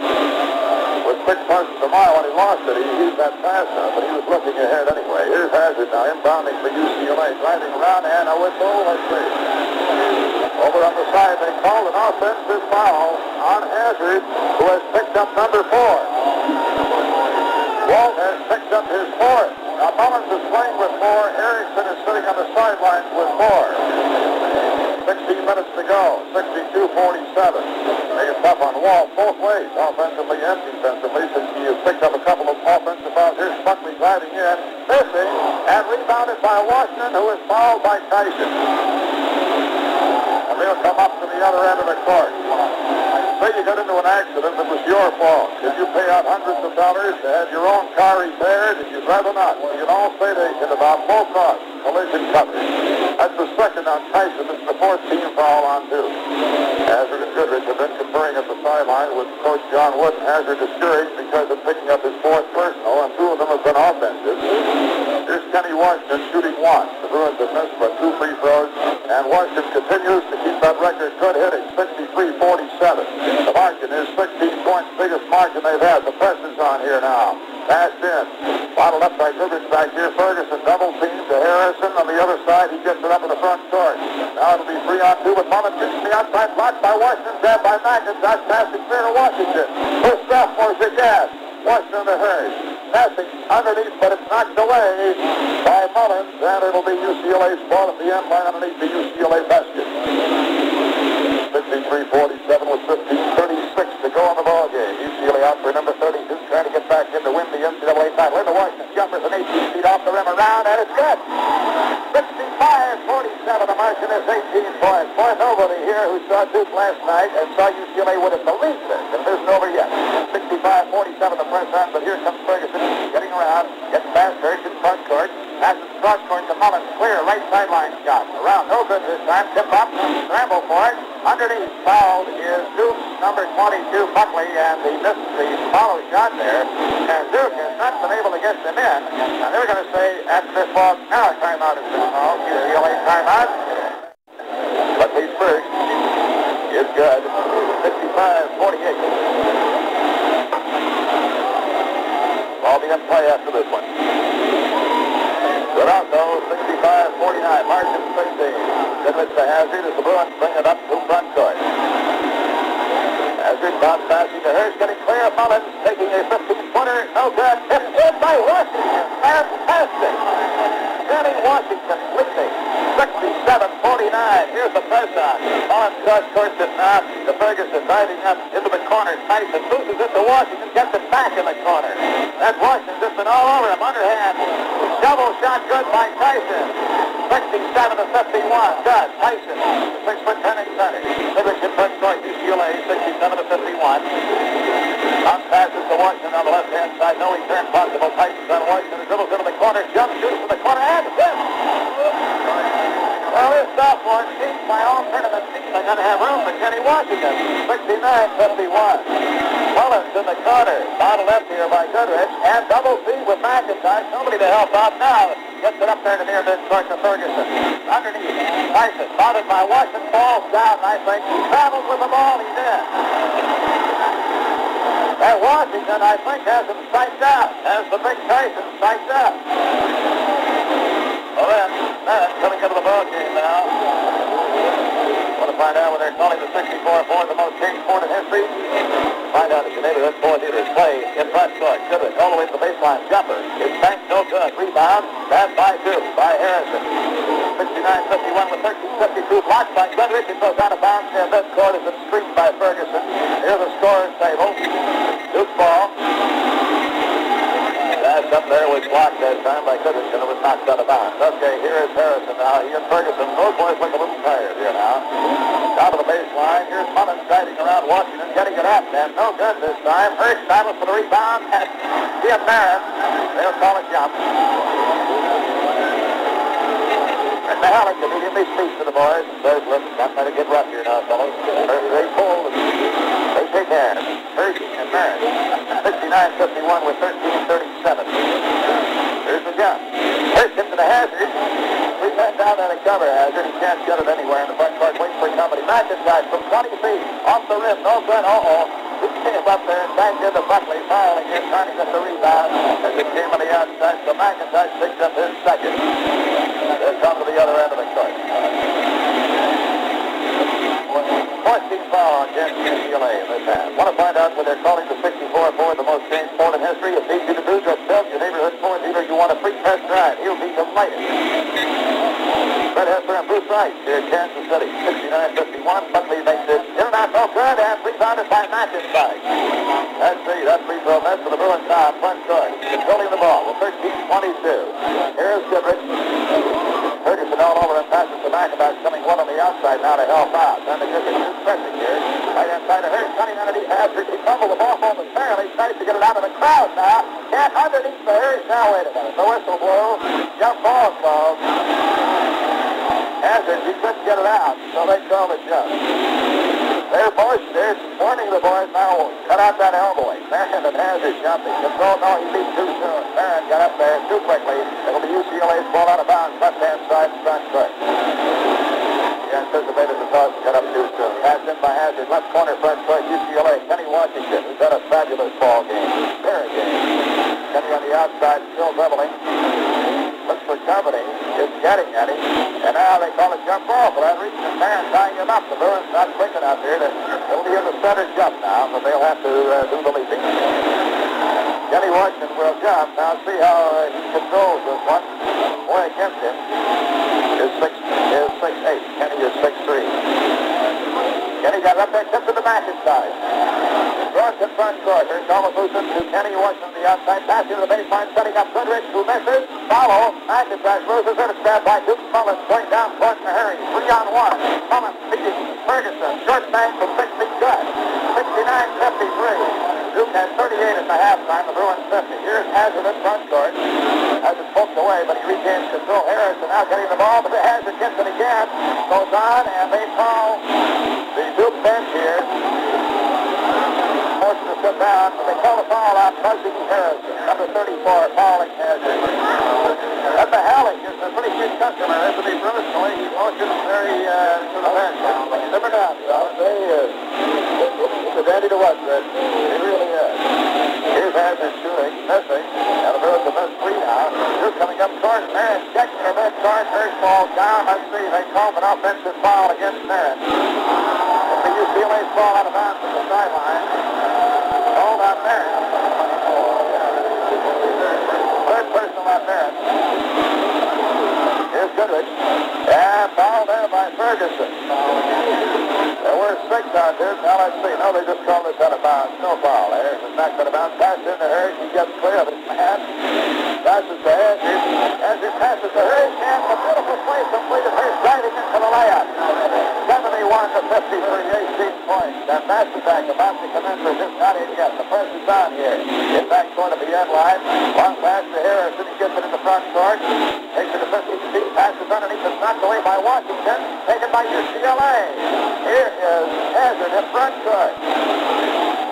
With 6 punches a mile when he lost it, he used that fast enough, but he was looking ahead anyway. Here's Hazard now inbounding for UCLA, driving around, and a whistle. Let's see. Over on the side, they called an offensive foul on Hazard, who has picked up number 4. Walt has picked up his 4th. Now Mullins is playing with 4. Erickson is sitting on the sidelines with 4. 16 minutes to go. 62-47. Make it tough on Walt both ways, offensively and defensively, since he has picked up a couple of offensive fouls. Here's Buckley driving in, missing, and rebounded by Washington, who is fouled by Tyson. And they'll come up to the other end of the court. Say you got into an accident that was your fault. Did you pay out hundreds of dollars to have your own car repaired? Did you rather not? You can all state agent about low cost collision coverage. That's the second on Tyson. This is the 4th team foul on Duke. Hazard and Goodrich have been conferring at the sideline with Coach John Wood. Hazard discouraged because of picking up his 4th personal, and 2 of them have been offensive. Here's Kenny Washington shooting 1. The Bruins have missed but 2 free throws, and Washington continues to keep that record good hitting, 63-47. The margin is 16 points, biggest margin they've had. The press is on here now. Passed in. Bottled up by Goodrich back here. Ferguson double team to Harrison. On the other side, he gets it up in the front court. Now it'll be 3-on-2, but Mullins gets the outside block by Washington. Grabbed by McIntyre. Passing clear to Washington. First sophomore Zagas. Washington to Hurst. Passing underneath, but it's knocked away by Mullins, and it'll be UCLA's ball at the end line underneath the UCLA basket. 63-47 with 15:36 to go on the ball game. UCLA out for number 32, trying to get back in to win the NCAA title. Into Washington, jumpers an 18 feet off the rim around, and it's good. 65-47, the margin is 18 points. Boy, nobody here who saw Duke last night and saw UCLA would have believed this, and it isn't over yet. 65-47 the press on, but here comes Ferguson, getting around, gets past Hurst in front court, passes cross court to Mullins, clear, right sideline shot. Around, no good this time, tip up, scramble for it. Underneath, fouled is Duke's number 22, Buckley, and he missed the follow shot there. And Duke has not been able to get them in. And they're going to say, after this ball, now a timeout has been called. UCLA timeout. Buckley's first is good. 55-48. Ball be in play after this one. Toronto, 65-49, margin 16. Goodrich to Hazard as the Bruins bring it up to front court. Hazard bounce passing to Hurst, getting clear. Mullins taking a 15-footer. No good. It's in by Washington. Fantastic. Kenny Washington leading. 67-49. Here's the press on. Mullins cross court it now to Ferguson, driving up into the corner. Tyson loses it to Washington, gets it back in the corner. That Washington just been all over him, underhand. Double shot good by Tyson. 67-51. Good. Tyson, 6'10" center. Goodrich in front court. UCLA, 67-51. Bounce passes to Washington on the left-hand side. No return possible. Tyson's on Washington. Dribbles into the corner. Jump, shoots from the corner, and hits. Well, this sophomore team, by all tournament teams, are going to have room for Kenny Washington. 69-51. Mullins in the corner. Bottled up here by Goodrich. And double C with McIntyre. Somebody to help out now. Gets it up there to near mid-court to Ferguson. Underneath, Tyson, spotted by Washington, falls down, I think. He travels with the ball, he did. That Washington, I think, has him psyched out. Has the big Tyson psyched out. Well then, coming into the ball game now. One of find out when they're calling the 64-4 the most changed sport in history. Find out if your neighborhood four leaders play in front court. Goodrich all the way to the baseline. Jumper. His bank no good. Rebound. Pass by two by Harrison. 69-51 with 13:52. Blocked by Goodrich. It goes out of bounds near midcourt as it's screened by Ferguson. Here's the scorer's table. Duke ball. Pass up there was blocked that time by Goodrich and it was knocked out of bounds. Okay, here is Harrison now. He and Ferguson. Those boys look a little tired here now. Down to the baseline. Here's Mullins driving around Washington, getting it up. And no good this time. Hurst battles for the rebound. And Ian Barron. They'll call a jump. And the Halleck immediately speaks to the boys and says, listen, I'm going to get rough here now, fellas. They pull. They take hands. Hurst and Barron. 69-51 with 13:37. Here's the jump. Hurst into the hazard. We went down on a cover hazard. He can't get it anywhere in the front court. Waits for company. McIntyre from 20 feet. Off the rim. No good. He came up there and backed into Buckley. Fouling here, trying to get the rebound as it came on the outside. So McIntyre picks up his second. They'll come to the other end of the court. 14 foul against UCLA in this half. Want to find out what they're calling the 64-4 the most changed sport in history? It's easy to do. Just tell your neighborhood sports dealer you want a free test drive. He'll be delighted. Fred Hesper and Bruce Rice here in Kansas City. 69-51. Buckley makes it in and out. No good. And rebounded by McIntyre. Let's see. That free throw net for the Bruins now. Front court. Controlling the ball with 13:22. Here's Goodrich. Ferguson all over and passes to McIntyre. Coming one on the outside now to help out. And the Goodrich is pressing here. Right inside of Hurst. Cutting underneath Hazard. He fumbled the ball momentarily. Tries to get it out of the crowd now. Can't underneath the Hurst. Now wait a minute. The whistle blows. Jump ball called. Hazard, he couldn't get it out, so they call the jump. They're warning the boys now, cut out that elbow. Barron and Hazard jumping. Control, no, he beat too soon. Barron got up there too quickly. It'll be UCLA's ball out of bounds, left-hand side, front court. He anticipated the toss and got up too soon. Pass in by Hazard, left corner, front court, UCLA. Kenny Washington, who's had a fabulous ball game. Very game. Kenny on the outside, still dribbling. Looks for company, is getting at him, and now they call a jump ball for that reason. And Barron tying him up. The Bruins not quick enough here. It'll be in the center jump now, but they'll have to do the leaping. Kenny Washington will jump. Now see how he controls this one. Boy against him is 6'8". Kenny is 6'3". Kenny got up there, tipped to the McIntyre. Cross in front court. Here's Thomas Lucen to Kenny Washington the outside. Pass into the baseline, setting up Goodrich, who misses. Follow. McIntyre loses it. It's grabbed by Duke. Mullins going down court to Harry. 3-on-1. Mullins beating Ferguson. Short bank from 6 feet good. 69-53. Duke has 38 at the halftime. The Bruins 50. Here's Hazard in front court. Hazard poked away, but he regains control. Harrison now getting the ball, but the Hazard gets it again. Goes on, and they call the Duke bench here. Forced to sit down, but they call the foul out. Fuzzy Harrison, number 34, fouling Hazard. And the Halleck is a pretty good customer, isn't he, Bruce? The way he motions very to the bench now. But he's never done. He's a dandy to watch, Red. He really is. Here's Hazard shooting, missing. And the Bruins have missed three now. Duke coming up court. Barron checking their mid-court. First ball down. Let's see. They call an offensive foul against Barron. It's the UCLA's ball out of bounds at the sideline. Called on Barron. Third person on Barron. Here's Goodrich. And foul there by Ferguson. There were 6 out there. Now let's see. No, they just called this out of bounds. No foul there. It's knocked out of bounds. Pass into Hurst. He gets clear of his man. Passes to Hazard. Hazard passes to Hurst. And a beautiful play completed. Hurst driving into the layup. 71-53, 18 points. And Masterback about to commence with his not in yet. The press is on here. In back court of the end line. Long pass to Harrison. He gets it in the front court. Takes it to 50 feet. Passes underneath. It's knocked away by Washington. Taken by UCLA. Here is Hazard in front court.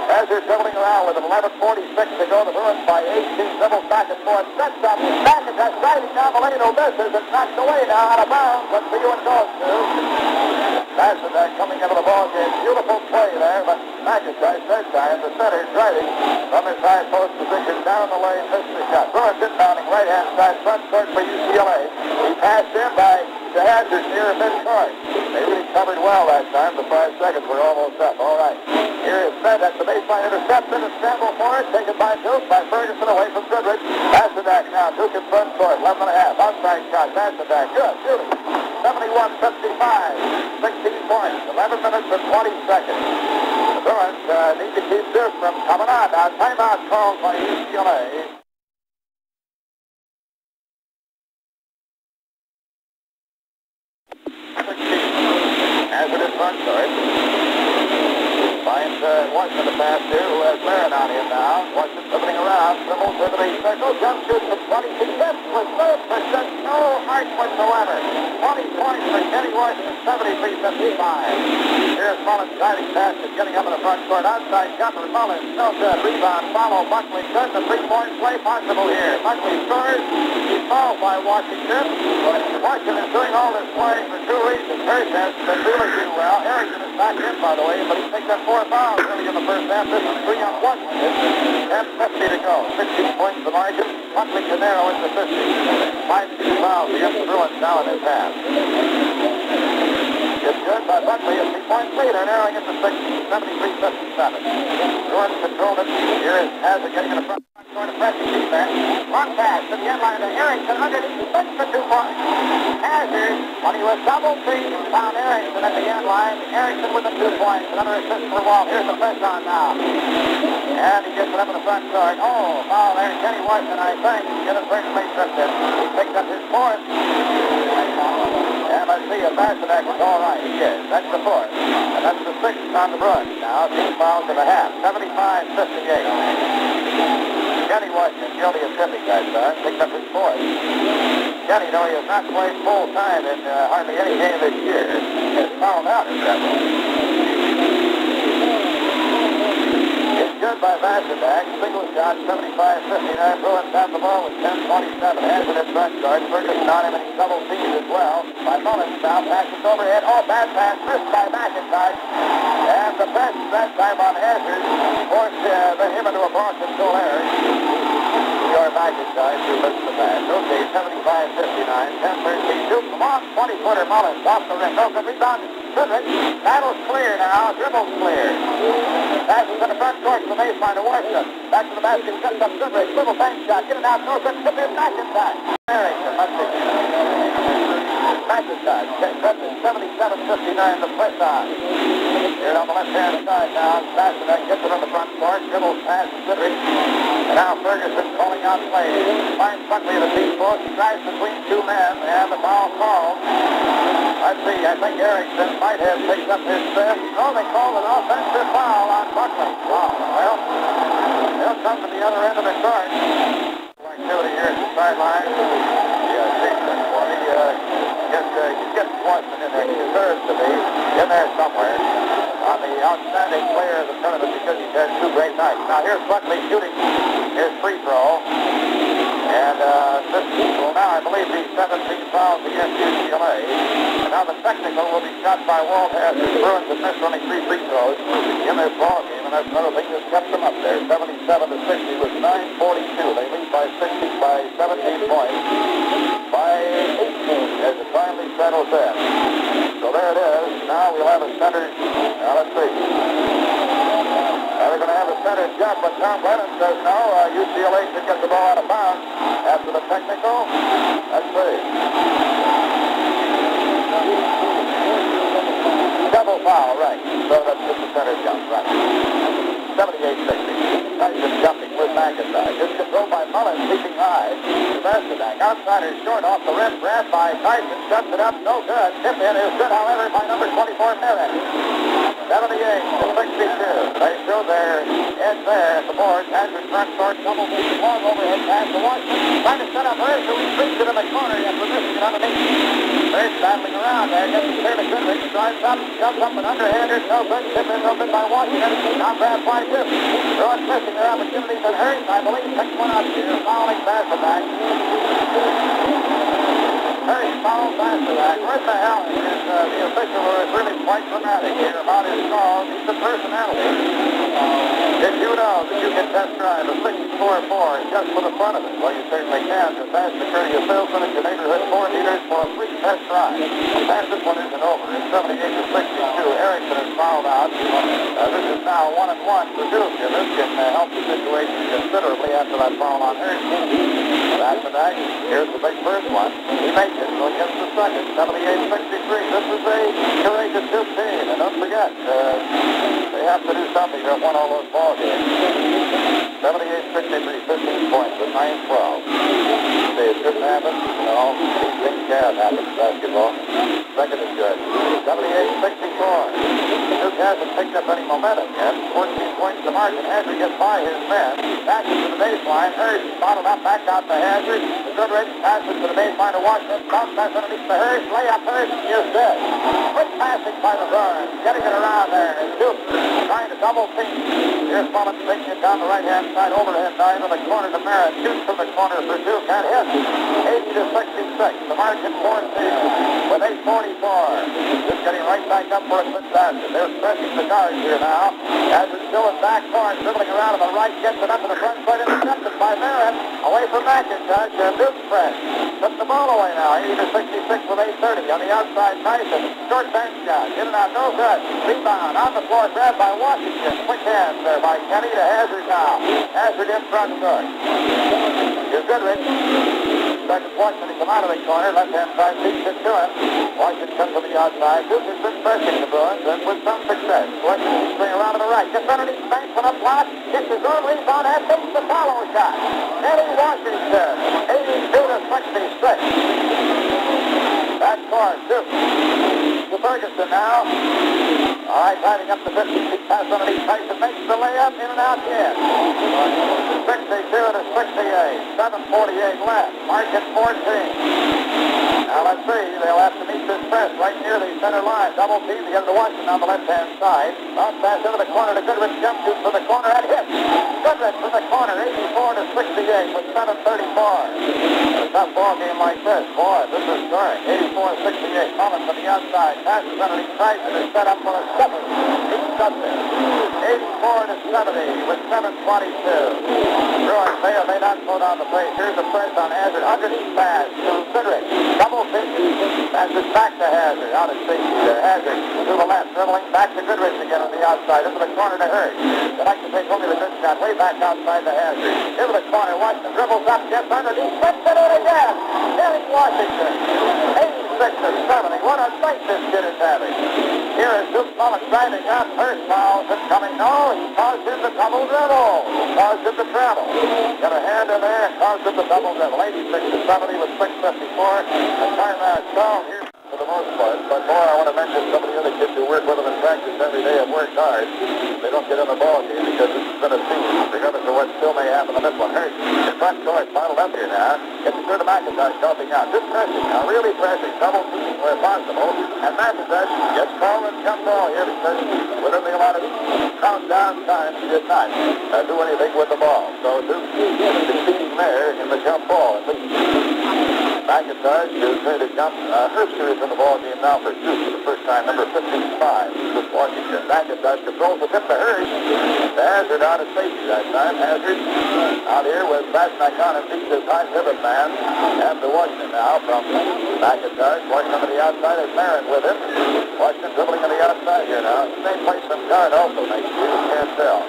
Hazard dribbling around with 11:46 to go. The Bruins by 18. Dribbles back and forth. Sets up. McIntyre sliding down the lane. Misses. It's knocked away now out of bounds. Let's see who it goes to. Masterback coming into the ball game. Beautiful play there, but McIntyre third time. The center driving from his high post position down the lane. Missed the shot. Bruins inbounding right-hand side front court for UCLA. He passed in by to hazard near midcourt. They really covered well that time. The 5 seconds were almost up. All right. Here is Fred at the baseline interception and scramble for it. Taken by Duke, by Ferguson away from Goodrich. Back now. Duke in front court. 11 and a half. Outside shot. back. Good. Shooting. 71-55. 16 points. 11 minutes and 20 seconds. The Bruins need to keep this from coming on. Now, timeout called by UCLA. As it is front court. Finds Washington to pass to Barrett on him now. Washington pivoting around. Dribbles into the circle. Jump shoots from 20. He gets with both, but just no heart whatsoever. 20 points for Kenny Washington. 73-55. Here's Mullins driving past and getting up in the front court. Outside jumper. Mullins. No good. Rebound. Follow. Buckley. Good. The 3-point play possible here. Buckley scores. He's fouled by Washington. Washington is doing all this playing for two reasons. First, has been really doing well. Harrington is back in, by the way, but he picked up 4 fouls early in the first half. This is 3 on Washington. 10:50 to go. 16 points the margin. Buckley can narrow it to 50. 5 fouls against the Bruins now in this half. It's good by Buckley. A 3-point lead. They're narrowing it to 60. 73-57. Bruins controlled it. Here is Hazard getting in the front. Going to press the defense. Long pass to the end line to Harrington. Underneath. Six for 2 points. Hazard, when he was double-teamed, found Harrington at the end line. Harrington with the 2 points. Another assist for Walt. Here's the press on now. And he gets it up in the front court. Oh, foul there. Kenny Washington, I think, get his first place drifted. He picked up his 4th. And let's see if Bassett was all right. He is. That's the 4th. And that's the 6th on the Bruins. Now, 2 fouls in a half. 75-58. Kenny Washington, guilty of tipping, guys, picked up his 4th. Kenny, though he has not played full time in hardly any game this year, is fouled out in that one. It's good by Bassett. Single shot, 75-59. Bruins have the ball with 10:27. Has it in front guard. Ferguson on him, and he's double teamed as well. By Mullins now, passes overhead. Oh, bad pass, missed by McIntyre. And the press that time on Hazard forced him into a Boston goal error. Your McIntyre who missed the pass. Okay, 75-59. 10-13. Duke, come on. 20-footer Mullins off the rim. No good rebound. Goodrich. Battle's clear now. Dribble's clear. Passes in the front court to the baseline to Washington. Back to the basket. Cuts up Goodrich. Little bank shot. Get it out. No good. Tip in McIntyre. Harrington. McIntyre. 77-59 to press on. Here on the left-hand side now. Bassett gets it on the front court. Dribbles past Goodrich. And now Ferguson calling out plays. Finds Buckley at the deep post. Drives between 2 men. And the foul called. Let's see. I think Harrington might have picked up his 5th. No, they called an offensive foul on Buckley. Wow. Well, he'll come to the other end of the court. Activity here at the sideline. Get Washington in there. He deserves to be in there somewhere. On the outstanding player of the tournament because he's had 2 great nights. Now here's Buckley shooting his free throw. And this will now, I believe, be 17 fouls against UCLA. And now the technical will be shot by Walt as the Bruins have missed only 3 free throws in this ball game. And that's another thing that's kept them up there. 77-60 with 9:42. They lead by 17 points. By 18 as it finally settles in. So there it is. Now we'll have a center. Now let's see. Now they're going to have a center jump, but Tom Lennon says no. UCLA should get the ball out of bounds after the technical. Let's see. Double foul, right. So that's just a center jump, right. 78-60. Tyson jumping with McIntyre. Just controlled by Mullins, leaping high. Bassett outsider short off the rim. Grabbed by Tyson. Shuts it up. No good. Tip in is good, however, by number 24, Merritt. 78-62. They show their edge there at the board. Hazard front court. Double team. Long overhead pass to Washington. Trying to set up Hurst, who retreats it in the corner and positions it underneath. Hurst battling around there. Gets it clear to Goodrich. Drives up. Jumps up and underhander. No good. Tip in. No good by Washington. Now grabbed by Tip. Bruins missing their opportunities and Hurst, I believe, picks one up here. Fouling Bassett. Hurst fouls Bassett. Where the hell is the official who is really quite dramatic here about his call? He's the personality. Did you know that you can test drive a 64-4 just for the fun of it? Well, you certainly can. Just ask the courteous salesman at your neighborhood 4 dealers for a free test drive. And this one isn't over. It's 78-62. Erickson has fouled out. This is now 1-1 for Duke, and this can help the situation considerably after that foul on Hurst. Back to back. Here's the big first one. He makes it. So he gets the second. 78-63. This is a courageous Duke team. And don't forget, they have to do something to have won all those ball games. 78-63, 15 points with 9-12. See, it shouldn't happen. No, these things can happen in basketball. Second is good. 78-64. Duke hasn't picked up any momentum yet. 14 points to margin. Hazard gets by his men. Passes to the baseline. Hurst bottled up back out to Hazard. Goodrich passes to the baseline to Washington. Bounce pass underneath the Hurst. Layup Hurst is good. Quick passing by the Bruins. Getting it around there. And Duke trying to double team. Here's Mullins taking it down the right-hand side. Overhead dive in the corner to Merritt. Shoots from the corner for Duke. And hits. 80-66. The margin 14 with 8:44. Just getting right back up for a quick basket. They're stretching the guards here now. Hazard still in back court. Dribbling around to the right. Gets it up to the front side. Intercepted by Merritt. Away from McIntosh. And Duke's fresh. Took the ball away now. 80-66 with 8:30. On the outside, Tyson. Short bench shot. In and out. No good. Rebound. On the floor. Grabbed by Washington. Quick hands there by Kenny to Hazard now. Hazard in front court. Here's Goodrich. Second Washington come out of the corner. Left-hand side beats it to him. Washington comes to the outside. Duke has been pressing the Bruins and with some success. Washington swing around to the right. Gets underneath Banks on a block. Gets his own rebound and takes the follow shot. Eddie Washington. 82-66. Back court. Duke. To Ferguson now. All right, driving up the 50-feet pass underneath Tyson. Makes the layup. In and out in. 62-68. 7:48 left. Margin 14. Now let's see. They'll have to meet this press right near the center line. Double team to get to Washington on the left-hand side. Bounce pass into the corner to Goodrich. Jump shoots from the corner and hits. Goodrich from the corner. 84-68 with 7:34. A tough ball game like this. Boy, this is scoring. 84-68. Mullins on the outside. Passes underneath Tyson is set up for a stopper. He stops it. 84-70 with 7:22. Bruins may not slow down the pace. Here's the press on Hazard. Underneath pass to Goodrich. Double pitch. Passes back to Hazard. Out of safety there. Hazard to the left. Dribbling back to Goodrich again on the outside. Into the corner to Hurst. They like to take only the good shot. Way back outside to Hazard. Into the corner. Washington dribbles up. Gets underneath. Puts it in again. Getting Washington. 86-70. What a night this kid is having. Here is Duke Mullins driving up. Hurst fouls and coming. No, he caused him to double dribble. Caused him to travel. Got a hand in there and caused him to double dribble. 86-70 with 6:54. A timeout. So here's for the most part. But more, I want to mention some of the other kids who work with them in practice every day have worked hard. They don't get in the ball game because this has been a scene, regardless of what still may happen in this one. Hurst in front court, bottled up here now. Gets it to McIntosh helping out. Just pressing now, really pressing. Double team where possible. And McIntosh gets called and jump ball here because within the allotted countdown time, he did not do anything with the ball. So Duke succeeding there in the jump ball. McIntosh is going to jump. Hurst is in the ball game now for Duke for the first time. Number 55, this Washington. McIntosh controls the tip to Hurst. To Hazard out of safety that time. Hazard out here with Basnack on and beats his high pivot man. And to Washington now from McIntosh. Washington to the outside is Merritt with him. Washington dribbling on the outside here now. Same place from guard also makes you can't tell.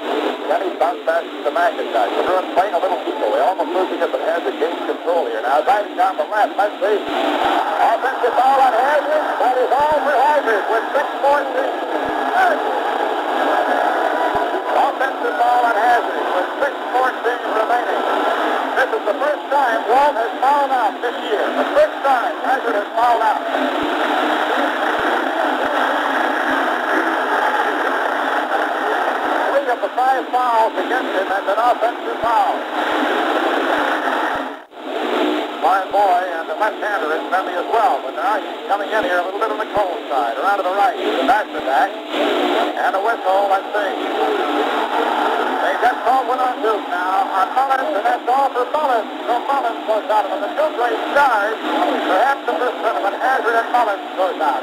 Kenny bounce passes to McIntosh. The Bruins playing a little people. They almost losing it, but Hazard gains control here. Now driving down the left. Let's see. Offensive foul on Hazard. That is all for Hazard with 6:14. Offensive foul on Hazard with 6:14 remaining. This is the first time Walt has fouled out this year. The first time Hazard has fouled out. Three of the 5 fouls against him as an offensive foul. Fine boy, and the left-hander is friendly as well, but now he's coming in here a little bit on the cold side, around to the right. The back attack, and a whistle, let's see. They just called one on Duke now, on Mullins, and that's all for Mullins. So Mullins goes out of the two great stars, perhaps the first tournament, Hazard and Mullins goes out.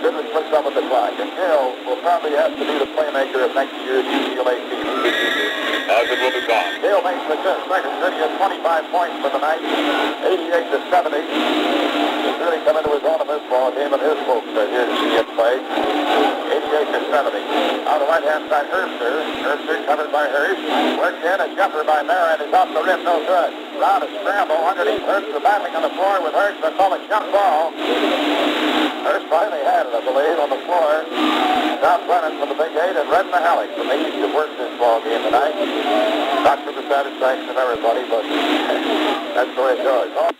Goodrich puts up with the clock. And Gail will probably have to be the playmaker of next year's UCLA team. As it will be gone. Gail makes the record. He has 25 points for the night, 88 to 70. He's really come into his own in this ball game, and his folks are here to see it play. 88 to 70. On the right-hand side, Herbster. Herbster covered by Hurst. Worked in, a jumper by Mara, and is off the rim, no good. Round a scramble underneath Herbster, battling on the floor with Hurst. They call a jump ball. Hurst finally had it, I believe, on the floor. Tom Brennan from the Big 8 and Red Mahalik from the East have worked this ball game tonight. Not to the satisfaction of everybody, but that's the way it goes.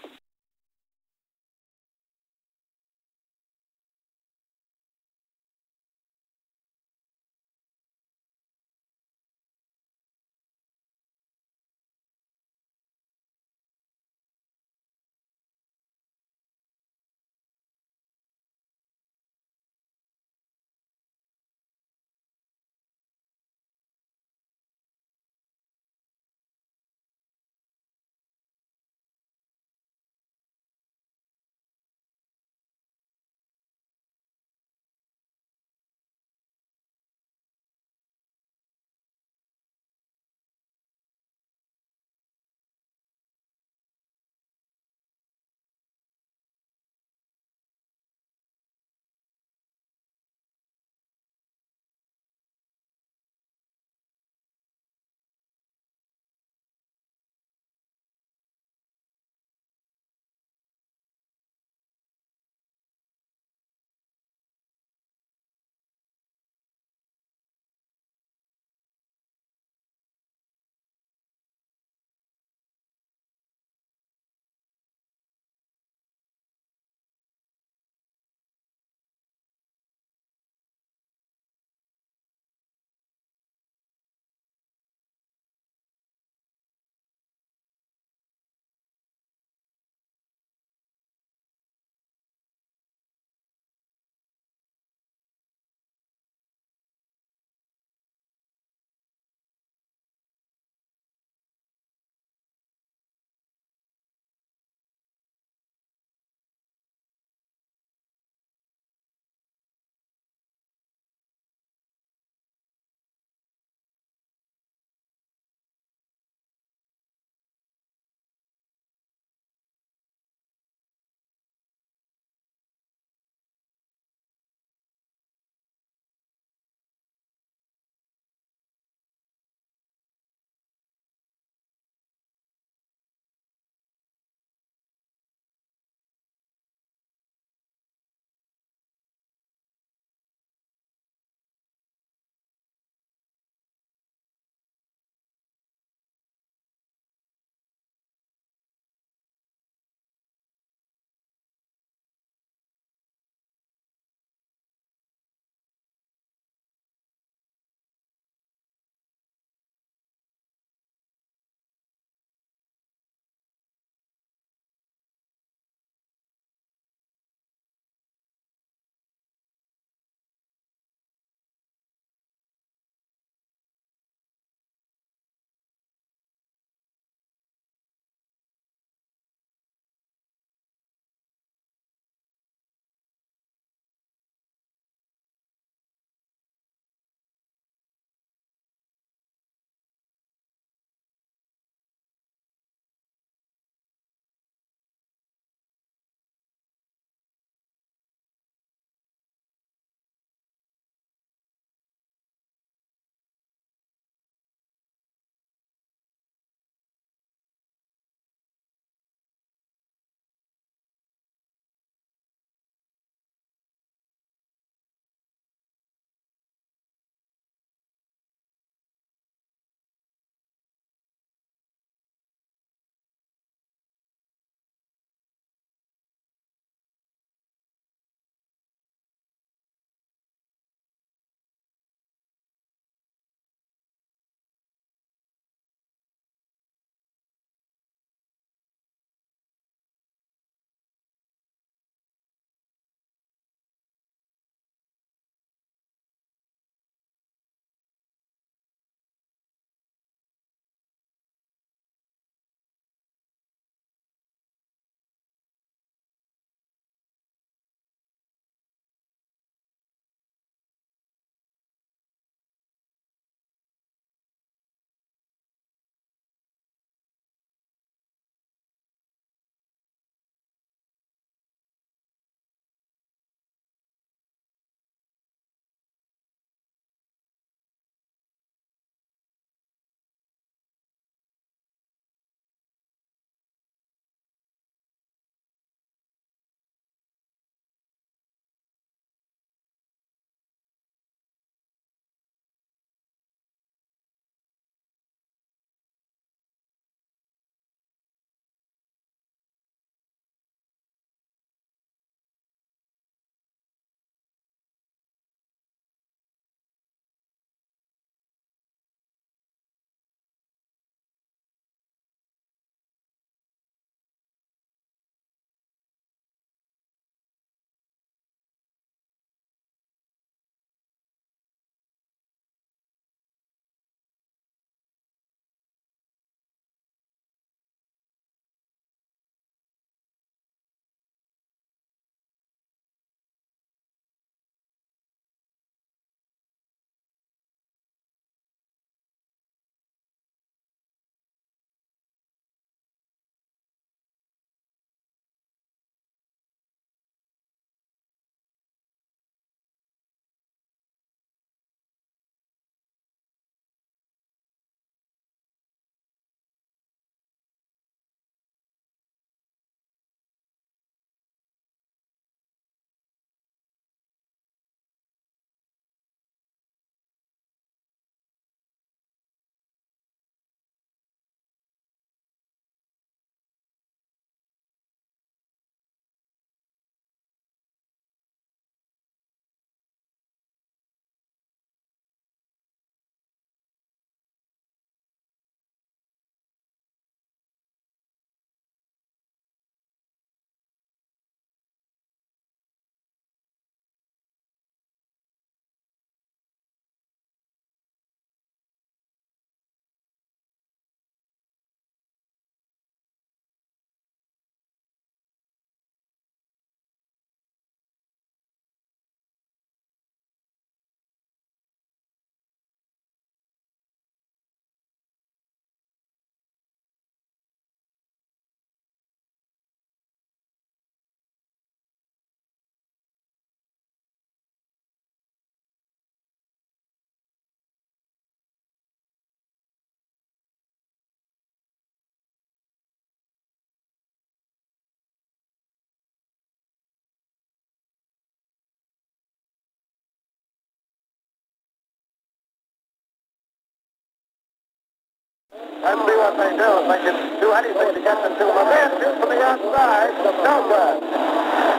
Let's see what they do. If they can do anything to get them to Levin. Shoots from the outside. No good.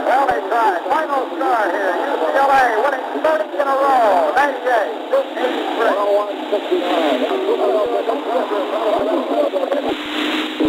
Well, they tried. Final score here. UCLA winning 30 in a row. 98 to 83.